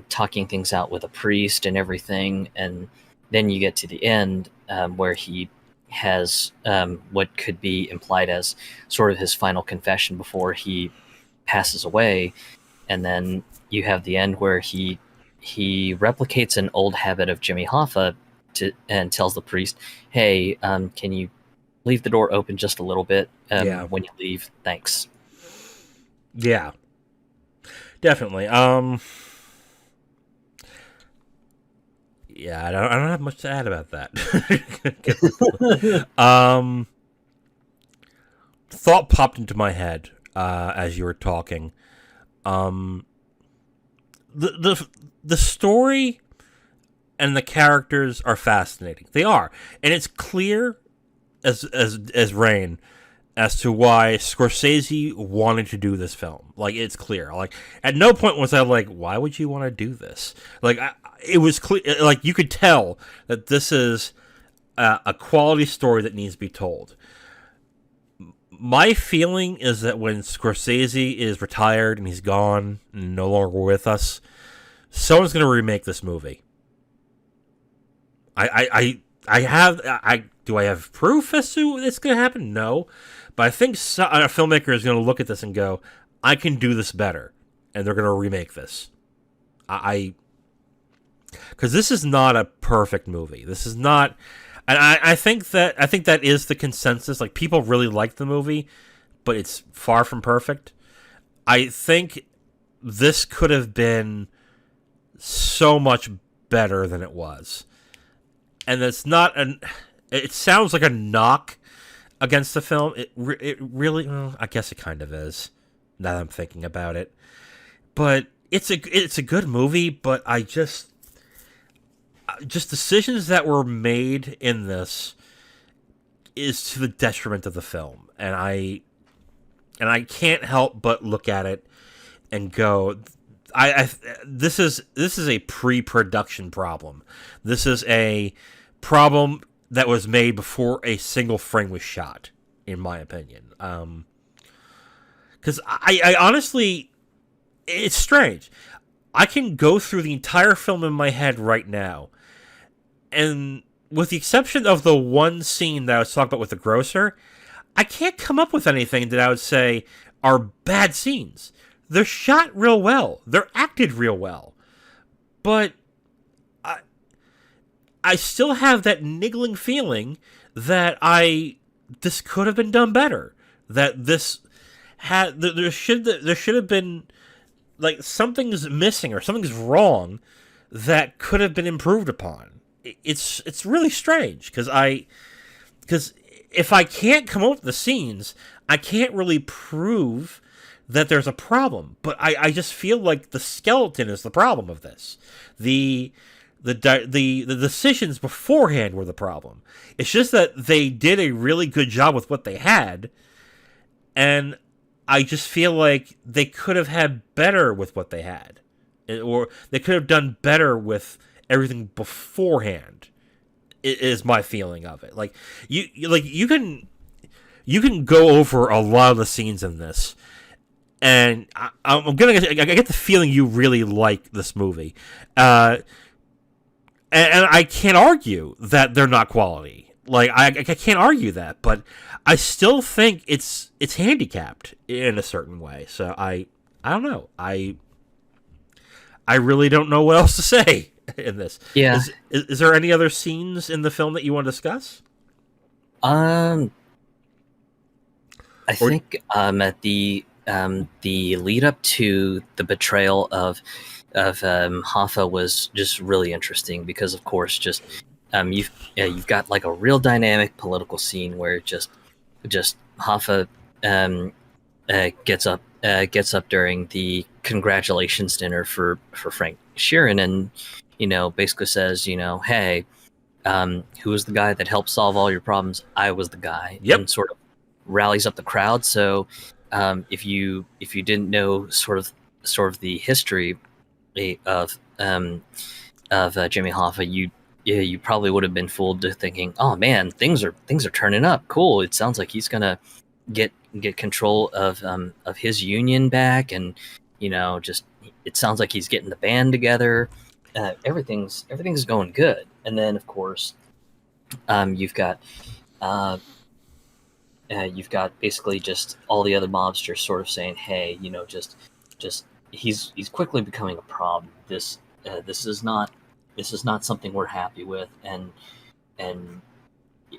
talking things out with a priest and everything. And then you get to the end where he has what could be implied as sort of his final confession before he passes away. And then you have the end where he replicates an old habit of Jimmy Hoffa and tells the priest, hey, can you leave the door open just a little bit when you leave? Thanks. Yeah, definitely. Yeah, I don't have much to add about that. Thought popped into my head as you were talking. The story and the characters are fascinating. They are, and it's clear as rain as to why Scorsese wanted to do this film. Like, it's clear. Like, at no point was I like, why would you want to do this? Like, it was clear. Like, you could tell that this is a quality story that needs to be told. My feeling is that when Scorsese is retired and he's gone and no longer with us, someone's going to remake this movie. Do I have proof as to it's going to happen? No. But I think a filmmaker is going to look at this and go, I can do this better. And they're going to remake this. Because this is not a perfect movie. This is not... And I think that is the consensus. Like, people really like the movie, but it's far from perfect. I think this could have been so much better than it was. And it's not it sounds like a knock against the film. It really, well, I guess it kind of is, now that I'm thinking about it. But it's a good movie, but I just decisions that were made in this is to the detriment of the film. And I can't help but look at it and go, this is a pre-production problem. This is a problem that was made before a single frame was shot, in my opinion. Because I honestly, it's strange. I can go through the entire film in my head right now, and with the exception of the one scene that I was talking about with the grocer, I can't come up with anything that I would say are bad scenes. They're shot real well. They're acted real well. But I still have that niggling feeling that this could have been done better. That there should have been, like, something's missing or something's wrong that could have been improved upon. It's really strange because if I can't come up with the scenes, I can't really prove that there's a problem. But I just feel like the skeleton is the problem of this. The decisions beforehand were the problem. It's just that they did a really good job with what they had, and I just feel like they could have had better with what they had, or they could have done better with everything beforehand. Is my feeling of it. Like you can go over a lot of the scenes in this, and I get the feeling you really like this movie, and I can't argue that they're not quality. Like I can't argue that, but I still think it's handicapped in a certain way. So I don't know. I really don't know what else to say in this. Yeah. Is there any other scenes in the film that you want to discuss? I think at the lead up to the betrayal of Hoffa was just really interesting because, of course, just you've got like a real dynamic political scene where just Hoffa gets up during the congratulations dinner for Frank Sheeran, and basically says, hey, who was the guy that helped solve all your problems? I was the guy. Yep. And sort of rallies up the crowd. So if you didn't know sort of the history of Jimmy Hoffa, you probably would have been fooled to thinking, oh man, things are turning up. Cool. It sounds like he's gonna get control of his union back, and just it sounds like he's getting the band together. Everything's going good, and then of course you've got basically just all the other mobsters sort of saying, hey, just he's quickly becoming a problem. This is not something we're happy with, and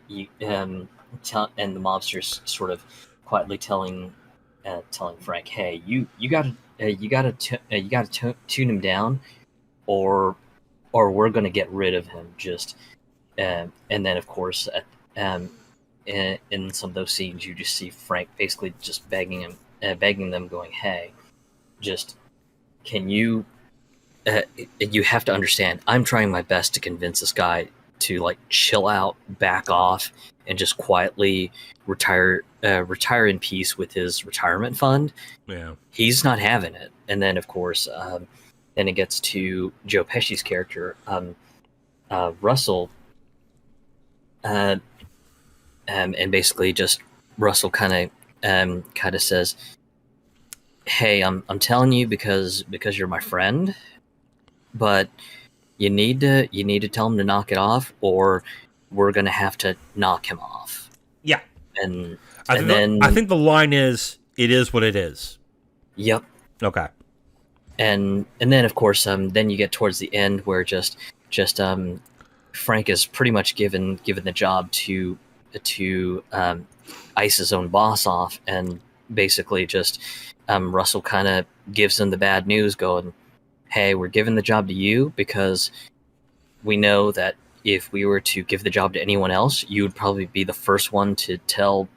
you and the mobsters sort of quietly telling Frank, hey, you gotta tune him down, or we're gonna get rid of him. Just and then of course in some of those scenes you just see Frank basically just begging them, going, hey, just can you you have to understand, I'm trying my best to convince this guy to like chill out, back off, and just quietly retire in peace with his retirement fund. Yeah, he's not having it. And then of course then it gets to Joe Pesci's character, Russell, and basically just Russell kind of says, hey, I'm telling you because you're my friend, but you need to tell him to knock it off, or we're gonna have to knock him off. Yeah. And I think the line is, it is what it is. Yep. Okay. And then of course then you get towards the end where just Frank is pretty much given the job to ice his own boss off, and basically just Russell kind of gives him the bad news, going, hey, we're giving the job to you because we know that if we were to give the job to anyone else, you would probably be the first one to tell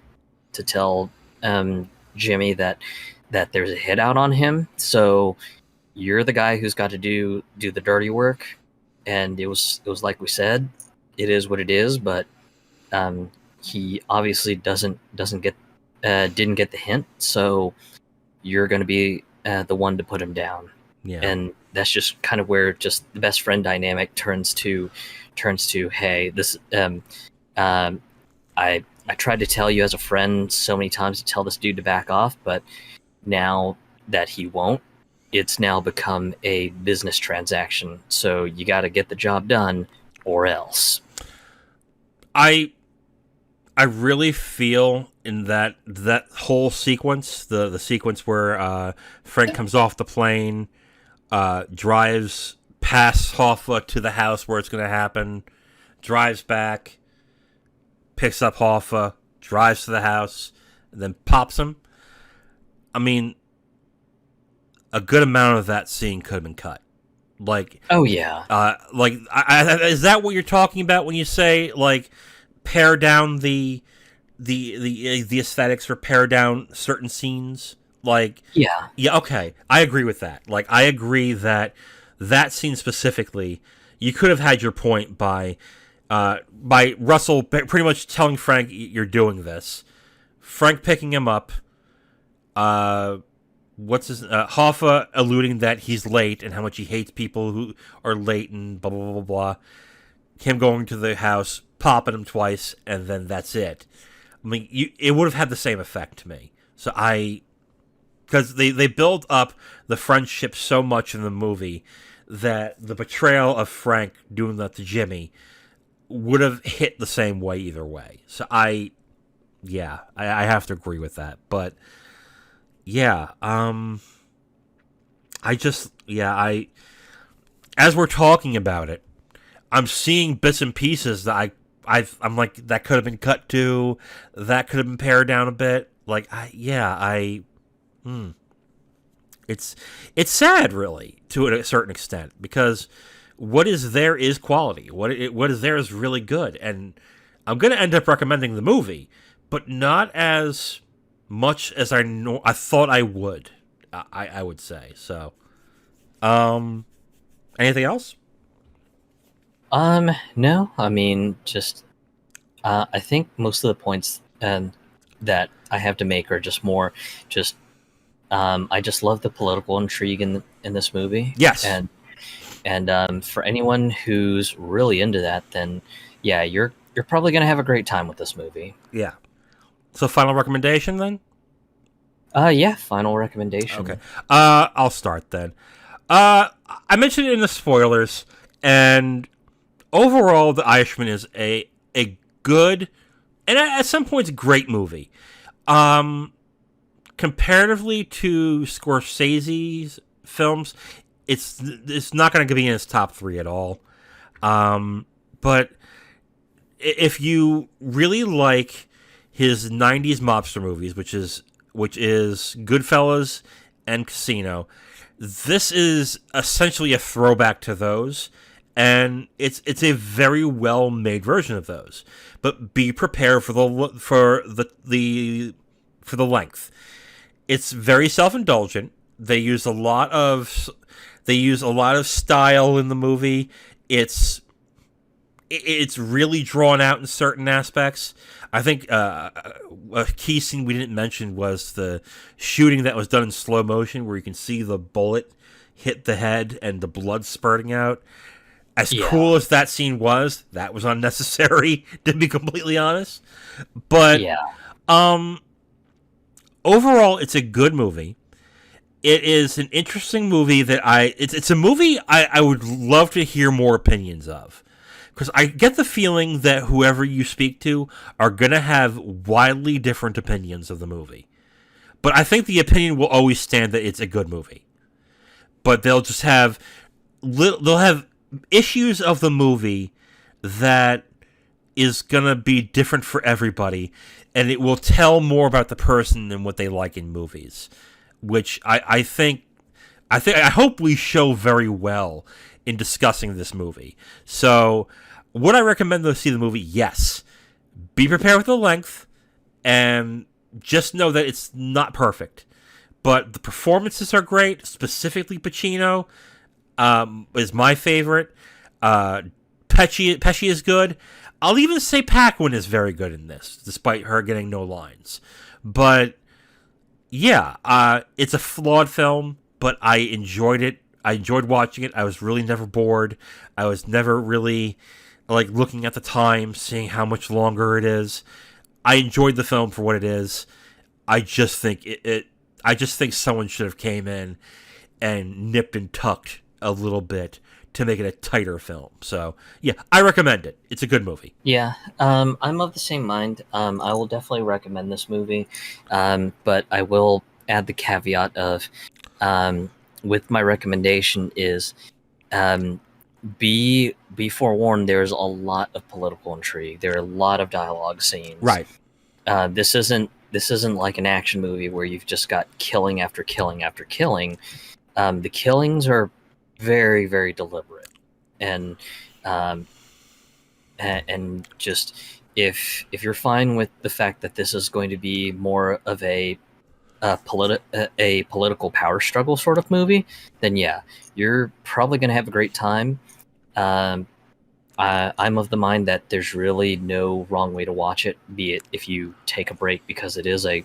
Jimmy that there's a hit out on him. So you're the guy who's got to do the dirty work. And it was like we said, it is what it is. But he obviously didn't get the hint. So you're going to be the one to put him down. Yeah. And that's just kind of where just the best friend dynamic turns to, hey, this I tried to tell you as a friend so many times to tell this dude to back off, but now that he won't, it's now become a business transaction. So you got to get the job done or else. I really feel in that whole sequence, the sequence where Frank comes off the plane, drives past Hoffa to the house where it's going to happen, drives back, picks up Hoffa, drives to the house, and then pops him. I mean, a good amount of that scene could have been cut. Like, oh yeah, is that what you're talking about when you say like pare down the aesthetics or pare down certain scenes? Like, yeah, okay, I agree with that. Like, I agree that scene specifically, you could have had your point by Russell pretty much telling Frank, you're doing this. Frank picking him up. Hoffa alluding that he's late and how much he hates people who are late and blah, blah, blah, blah. Him going to the house, popping him twice, and then that's it. I mean, it would have had the same effect to me. So I because they build up the friendship so much in the movie that the betrayal of Frank doing that to Jimmy would have hit the same way either way. So I have to agree with that. But yeah, as we're talking about it, I'm seeing bits and pieces that I'm like, that could have been cut to, that could have been pared down a bit. Like, it's sad, really, to a certain extent, because what is there is quality. What is there is really good, and I'm gonna end up recommending the movie, but not as much as I thought I would. I would say so. Anything else? No. I mean, just I think most of the points that I have to make are just more just. I just love the political intrigue in this movie. Yes, and for anyone who's really into that, then yeah, you're probably gonna have a great time with this movie. Yeah. So, final recommendation then? Yeah, final recommendation. Okay. I'll start then. I mentioned it in the spoilers, and overall, The Irishman is a good, and at some points, great movie. Comparatively to Scorsese's films, it's not going to be in his top 3 at all. But if you really like his 90s mobster movies, which is Goodfellas and Casino, this is essentially a throwback to those, and it's a very well made version of those. But be prepared for the length. It's very self-indulgent. They use a lot of style in the movie. It's really drawn out in certain aspects. I think a key scene we didn't mention was the shooting that was done in slow motion, where you can see the bullet hit the head and the blood spurting out. As cool as that scene was, that was unnecessary, to be completely honest. But overall, it's a good movie. It is an interesting movie that it's a movie I would love to hear more opinions of. Because I get the feeling that whoever you speak to are going to have wildly different opinions of the movie. But I think the opinion will always stand that it's a good movie. But they'll just have issues of the movie that is going to be different for everybody. And it will tell more about the person than what they like in movies. Which I hope we show very well in discussing this movie. So, would I recommend to see the movie? Yes. Be prepared with the length, and just know that it's not perfect. But the performances are great. Specifically, Pacino is my favorite. Pesci is good. I'll even say Paquin is very good in this, despite her getting no lines. But yeah, it's a flawed film, but I enjoyed it. I enjoyed watching it. I was really never bored. I was never really looking at the time, seeing how much longer it is. I enjoyed the film for what it is. I just think I just think someone should have came in and nipped and tucked a little bit to make it a tighter film. So yeah, I recommend it. It's a good movie. Yeah, I'm of the same mind. I will definitely recommend this movie, but I will add the caveat of, with my recommendation is, be forewarned. There's a lot of political intrigue. There are a lot of dialogue scenes. Right. This isn't like an action movie where you've just got killing after killing after killing. The killings are very, very deliberate, and just if you're fine with the fact that this is going to be more of a political power struggle sort of movie, then yeah, you're probably going to have a great time. I'm of the mind that there's really no wrong way to watch it, be it if you take a break because it is a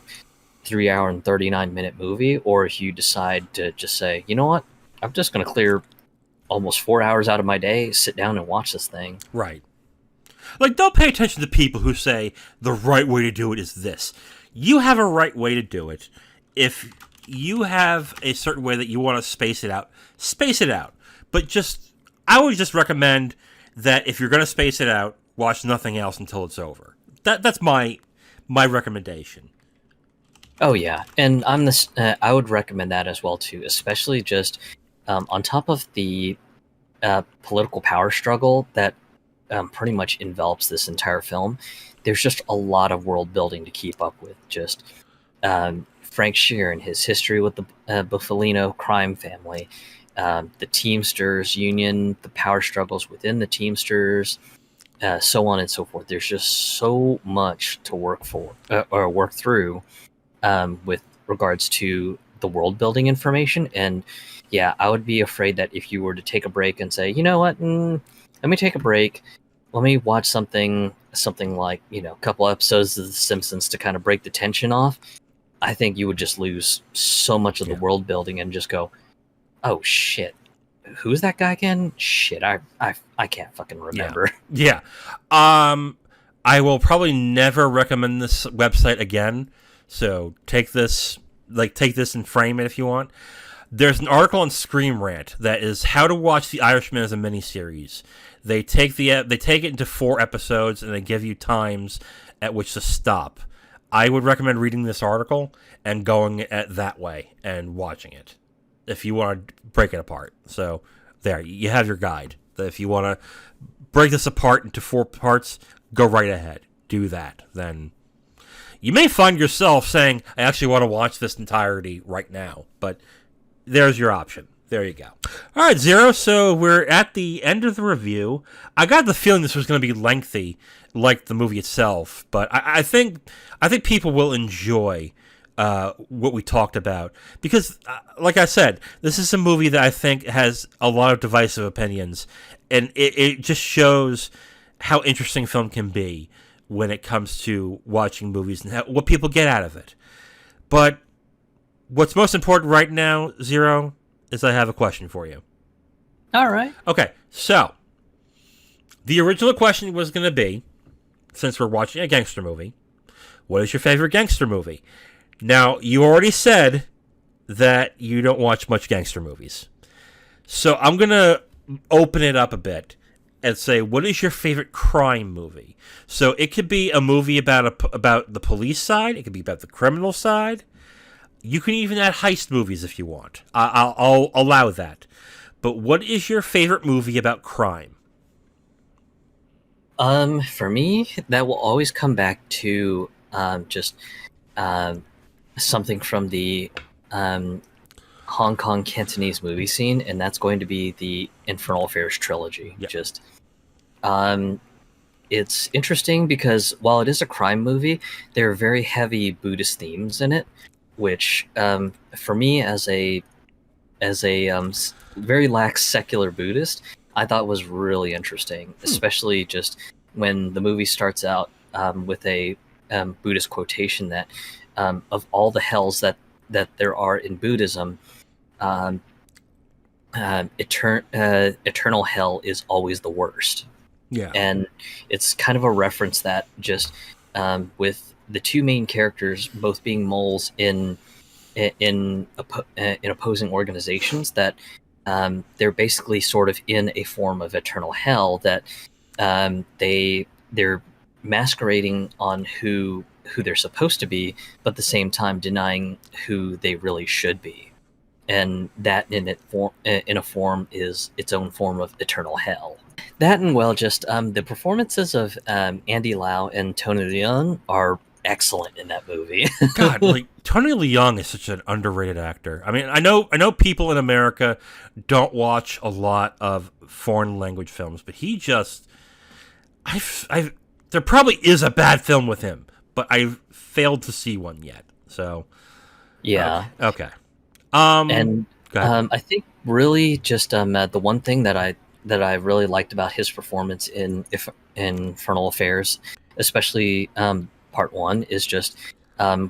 3 hour and 39-minute movie, or if you decide to just say, you know what, I'm just going to clear almost 4 hours out of my day, sit down and watch this thing. Right. Don't pay attention to people who say the right way to do it is this. You have a right way to do it. If you have a certain way that you want to space it out, space it out. But I would just recommend that if you're going to space it out, watch nothing else until it's over. That's my recommendation. Oh yeah, and I would recommend that as well too, especially just on top of the political power struggle that pretty much envelops this entire film. There's just a lot of world building to keep up with. Just Frank Sheeran and his history with the Buffalino crime family, the Teamsters Union, the power struggles within the Teamsters, so on and so forth. There's just so much to work through with regards to the world building information. And yeah, I would be afraid that if you were to take a break and say, you know what, let me take a break, let me watch something like, a couple episodes of The Simpsons to kind of break the tension off, I think you would just lose so much of the world building and just go, oh shit, who's that guy again? Shit, I can't fucking remember. Yeah. I will probably never recommend this website again. So take this and frame it if you want. There's an article on Scream Rant that is how to watch The Irishman as a miniseries. They take it into 4 episodes and they give you times at which to stop. I would recommend reading this article and going at that way and watching it if you want to break it apart. So there, you have your guide. If you want to break this apart into 4 parts, go right ahead. Do that. Then you may find yourself saying, I actually want to watch this entirety right now. But there's your option. There you go. All right, Zero. So we're at the end of the review. I got the feeling this was going to be lengthy, like the movie itself. But I think people will enjoy what we talked about. Because, like I said, this is a movie that I think has a lot of divisive opinions. And it just shows how interesting film can be when it comes to watching movies and what people get out of it. But what's most important right now, Zero, is I have a question for you. All right. Okay, so the original question was going to be, since we're watching a gangster movie, what is your favorite gangster movie? Now, you already said that you don't watch much gangster movies. So I'm going to open it up a bit and say, what is your favorite crime movie? So it could be a movie about the police side. It could be about the criminal side. You can even add heist movies if you want. I'll allow that. But what is your favorite movie about crime? For me, that will always come back to just something from the Hong Kong Cantonese movie scene, and that's going to be the Infernal Affairs trilogy. Yep. Just, it's interesting because while it is a crime movie, there are very heavy Buddhist themes in it, which, for me as a very lax secular Buddhist, I thought was really interesting, especially just when the movie starts out with a Buddhist quotation that of all the hells that there are in Buddhism, eternal hell is always the worst. Yeah. And it's kind of a reference that just with the 2 main characters both being moles in opposing organizations, that they're basically sort of in a form of eternal hell, that they're masquerading on who they're supposed to be, but at the same time denying who they really should be, and that in a form is its own form of eternal hell. That, and well, just the performances of Andy Lau and Tony Leung are excellent in that movie. God, like Tony Leung is such an underrated actor. I mean, I know people in America don't watch a lot of foreign language films, but he just, there probably is a bad film with him, but I've failed to see one yet. So, yeah, okay. And I think really just the one thing that I really liked about his performance in Infernal Affairs, especially part 1, is just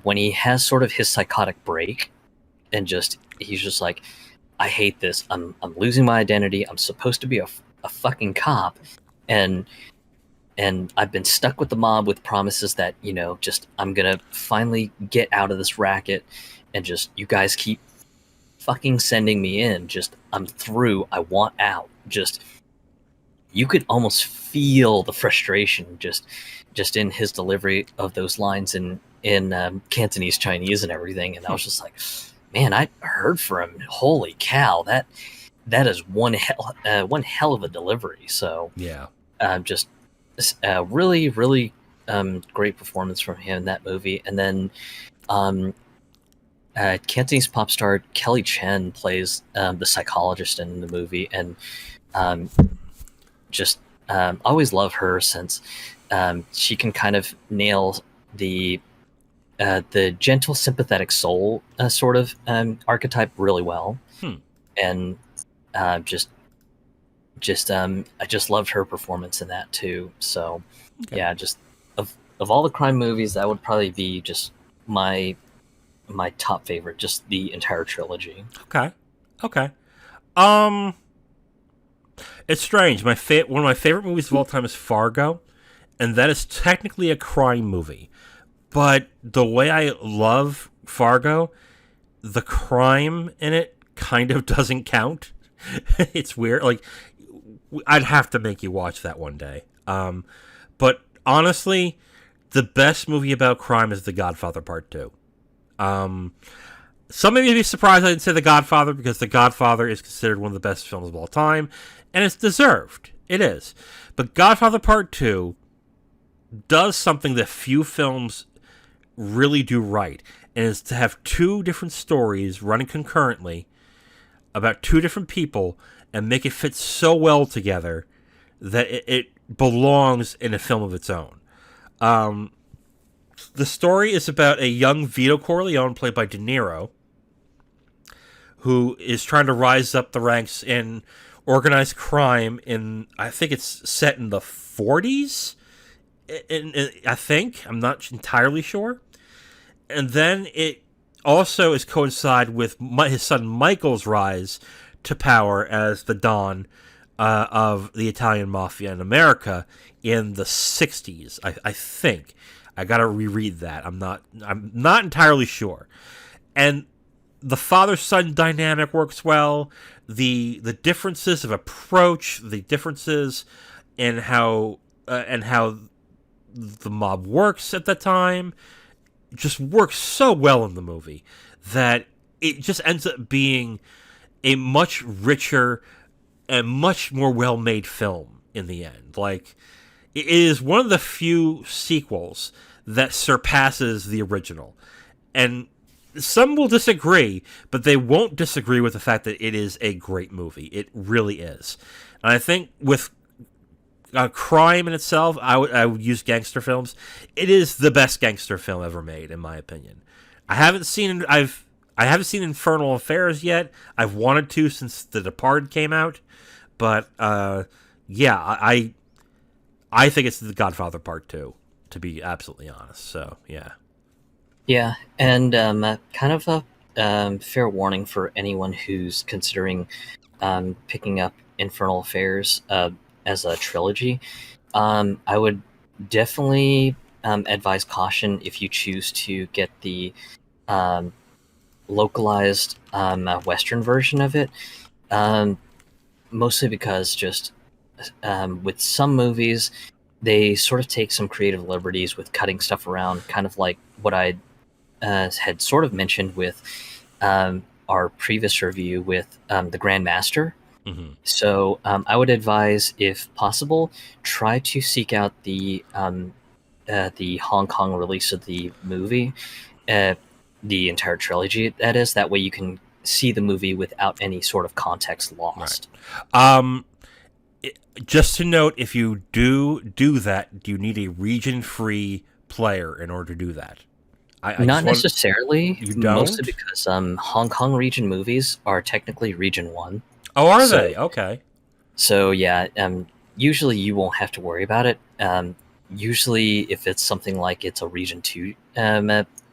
when he has sort of his psychotic break, and he's just like, I hate this. I'm losing my identity. I'm supposed to be a fucking cop, and I've been stuck with the mob with promises that, just I'm gonna finally get out of this racket, and just you guys keep fucking sending me in. Just I'm through. I want out. Just you could almost feel the frustration just in his delivery of those lines in Cantonese Chinese and everything. And I was just like, man, I heard from him. Holy cow, that is one hell of a delivery. So Yeah. just really really great performance from him in that movie. And then Cantonese pop star Kelly Chen plays the psychologist in the movie, and just always love her since she can kind of nail the gentle, sympathetic soul sort of archetype really well, and just I just loved her performance in that too. So yeah, just of all the crime movies, that would probably be just my top favorite, just the entire trilogy. Okay. It's strange. One of my favorite movies of all time is Fargo, and that is technically a crime movie. But the way I love Fargo, the crime in it kind of doesn't count. It's weird. Like, I'd have to make you watch that one day. But honestly, the best movie about crime is The Godfather Part 2. Some may be surprised I didn't say The Godfather, because The Godfather is considered one of the best films of all time, and it's deserved. It is. But Godfather Part 2 does something that few films really do right, and is to have two different stories running concurrently about two different people and make it fit so well together that it belongs in a film of its own. The story is about a young Vito Corleone, played by De Niro, who is trying to rise up the ranks in organized crime in, I think it's set in the 40s, I think. I'm not entirely sure. And then it also is coincide with his son Michael's rise to power as the Don of the Italian Mafia in America in the 60s, I think. I gotta reread that. I'm not entirely sure. And the father-son dynamic works well. The differences of approach, the differences in how the mob works at the time, just works so well in the movie that it just ends up being a much richer and much more well-made film in the end. Like, it is one of the few sequels that surpasses the original. And some will disagree, but they won't disagree with the fact that it is a great movie. It really is. And I think with crime in itself, I would use gangster films. It is the best gangster film ever made, in my opinion. I haven't seen Infernal Affairs yet. I've wanted to since The Departed came out, but yeah, I think it's The Godfather Part 2, to be absolutely honest. So yeah. Yeah, and kind of a fair warning for anyone who's considering picking up Infernal Affairs as a trilogy. I would definitely advise caution if you choose to get the localized Western version of it. Mostly because just with some movies, they sort of take some creative liberties with cutting stuff around, kind of like what I had sort of mentioned with our previous review with the Grandmaster. Mm-hmm. So I would advise, if possible, try to seek out the Hong Kong release of the movie, the entire trilogy. That is, that way you can see the movie without any sort of context lost. Right. Just to note, if you do that, do you need a region-free player in order to do that? Not necessarily. You don't? Mostly because Hong Kong region movies are technically region 1. Oh, are they? Okay. So yeah, usually you won't have to worry about it. Usually, if it's something like it's a region 2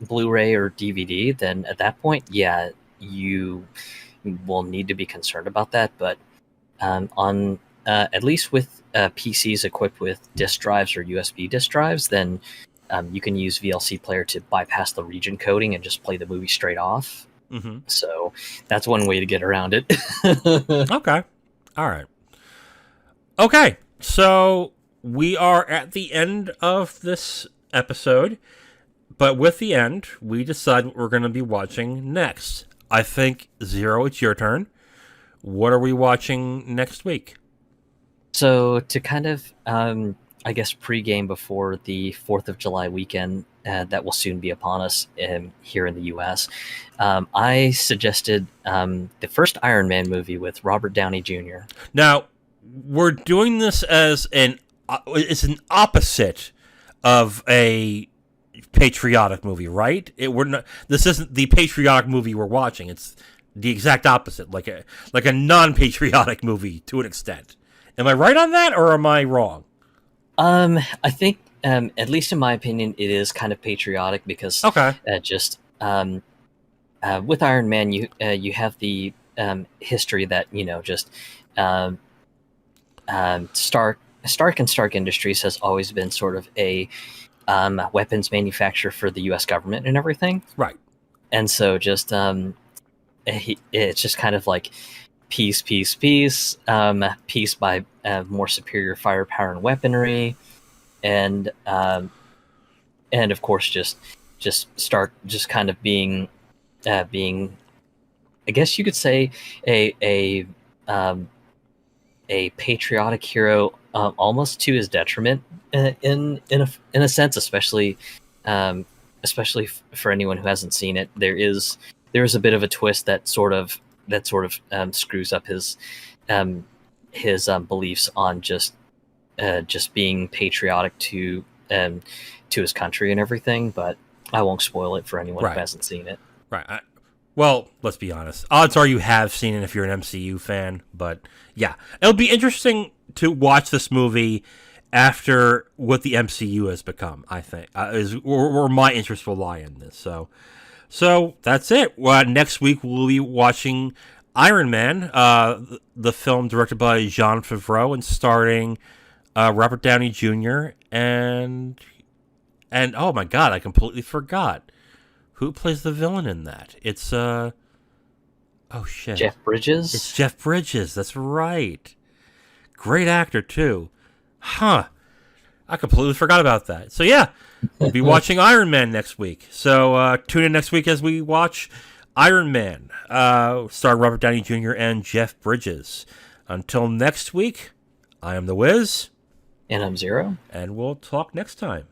Blu-ray or DVD, then at that point, yeah, you will need to be concerned about that. But on at least with PCs equipped with disk drives or USB disk drives, then you can use VLC Player to bypass the region coding and just play the movie straight off. Mm-hmm. So that's one way to get around it. Okay. All right. Okay. So we are at the end of this episode. But with the end, we decide what we're going to be watching next. I think, Zero, it's your turn. What are we watching next week? So to kind of, I guess, pregame before the 4th of July weekend that will soon be upon us here in the U.S., I suggested the first Iron Man movie with Robert Downey Jr. Now, we're doing this as it's an opposite of a patriotic movie, right? This isn't the patriotic movie we're watching. It's the exact opposite, like a non-patriotic movie to an extent. Am I right on that, or am I wrong? I think, at least in my opinion, it is kind of patriotic because just with Iron Man, you have the history that just Stark and Stark Industries has always been sort of a weapons manufacturer for the U.S. government and everything. Right. And so just it's just kind of like peace, peace, peace, peace by more superior firepower and weaponry, and of course just Stark just kind of being I guess you could say a patriotic hero, almost to his detriment in a sense, especially for anyone who hasn't seen it. There is a bit of a twist that sort of screws up his beliefs on just being patriotic to his country and everything. But I won't spoil it for anyone who hasn't seen it. Right. Well, let's be honest. Odds are you have seen it if you're an MCU fan. But yeah, it'll be interesting to watch this movie after what the MCU has become, I think, is where my interest will lie in this. So that's it. Next week we'll be watching Iron Man, the film directed by Jon Favreau and starring Robert Downey Jr. and oh my god, I completely forgot who plays the villain in that. It's oh shit, Jeff Bridges. It's Jeff Bridges. That's right. Great actor too. Huh. I completely forgot about that. So yeah, we'll be watching Iron Man next week. So tune in next week as we watch Iron Man, starring Robert Downey Jr. and Jeff Bridges. Until next week, I am The Wiz. And I'm Zero. And we'll talk next time.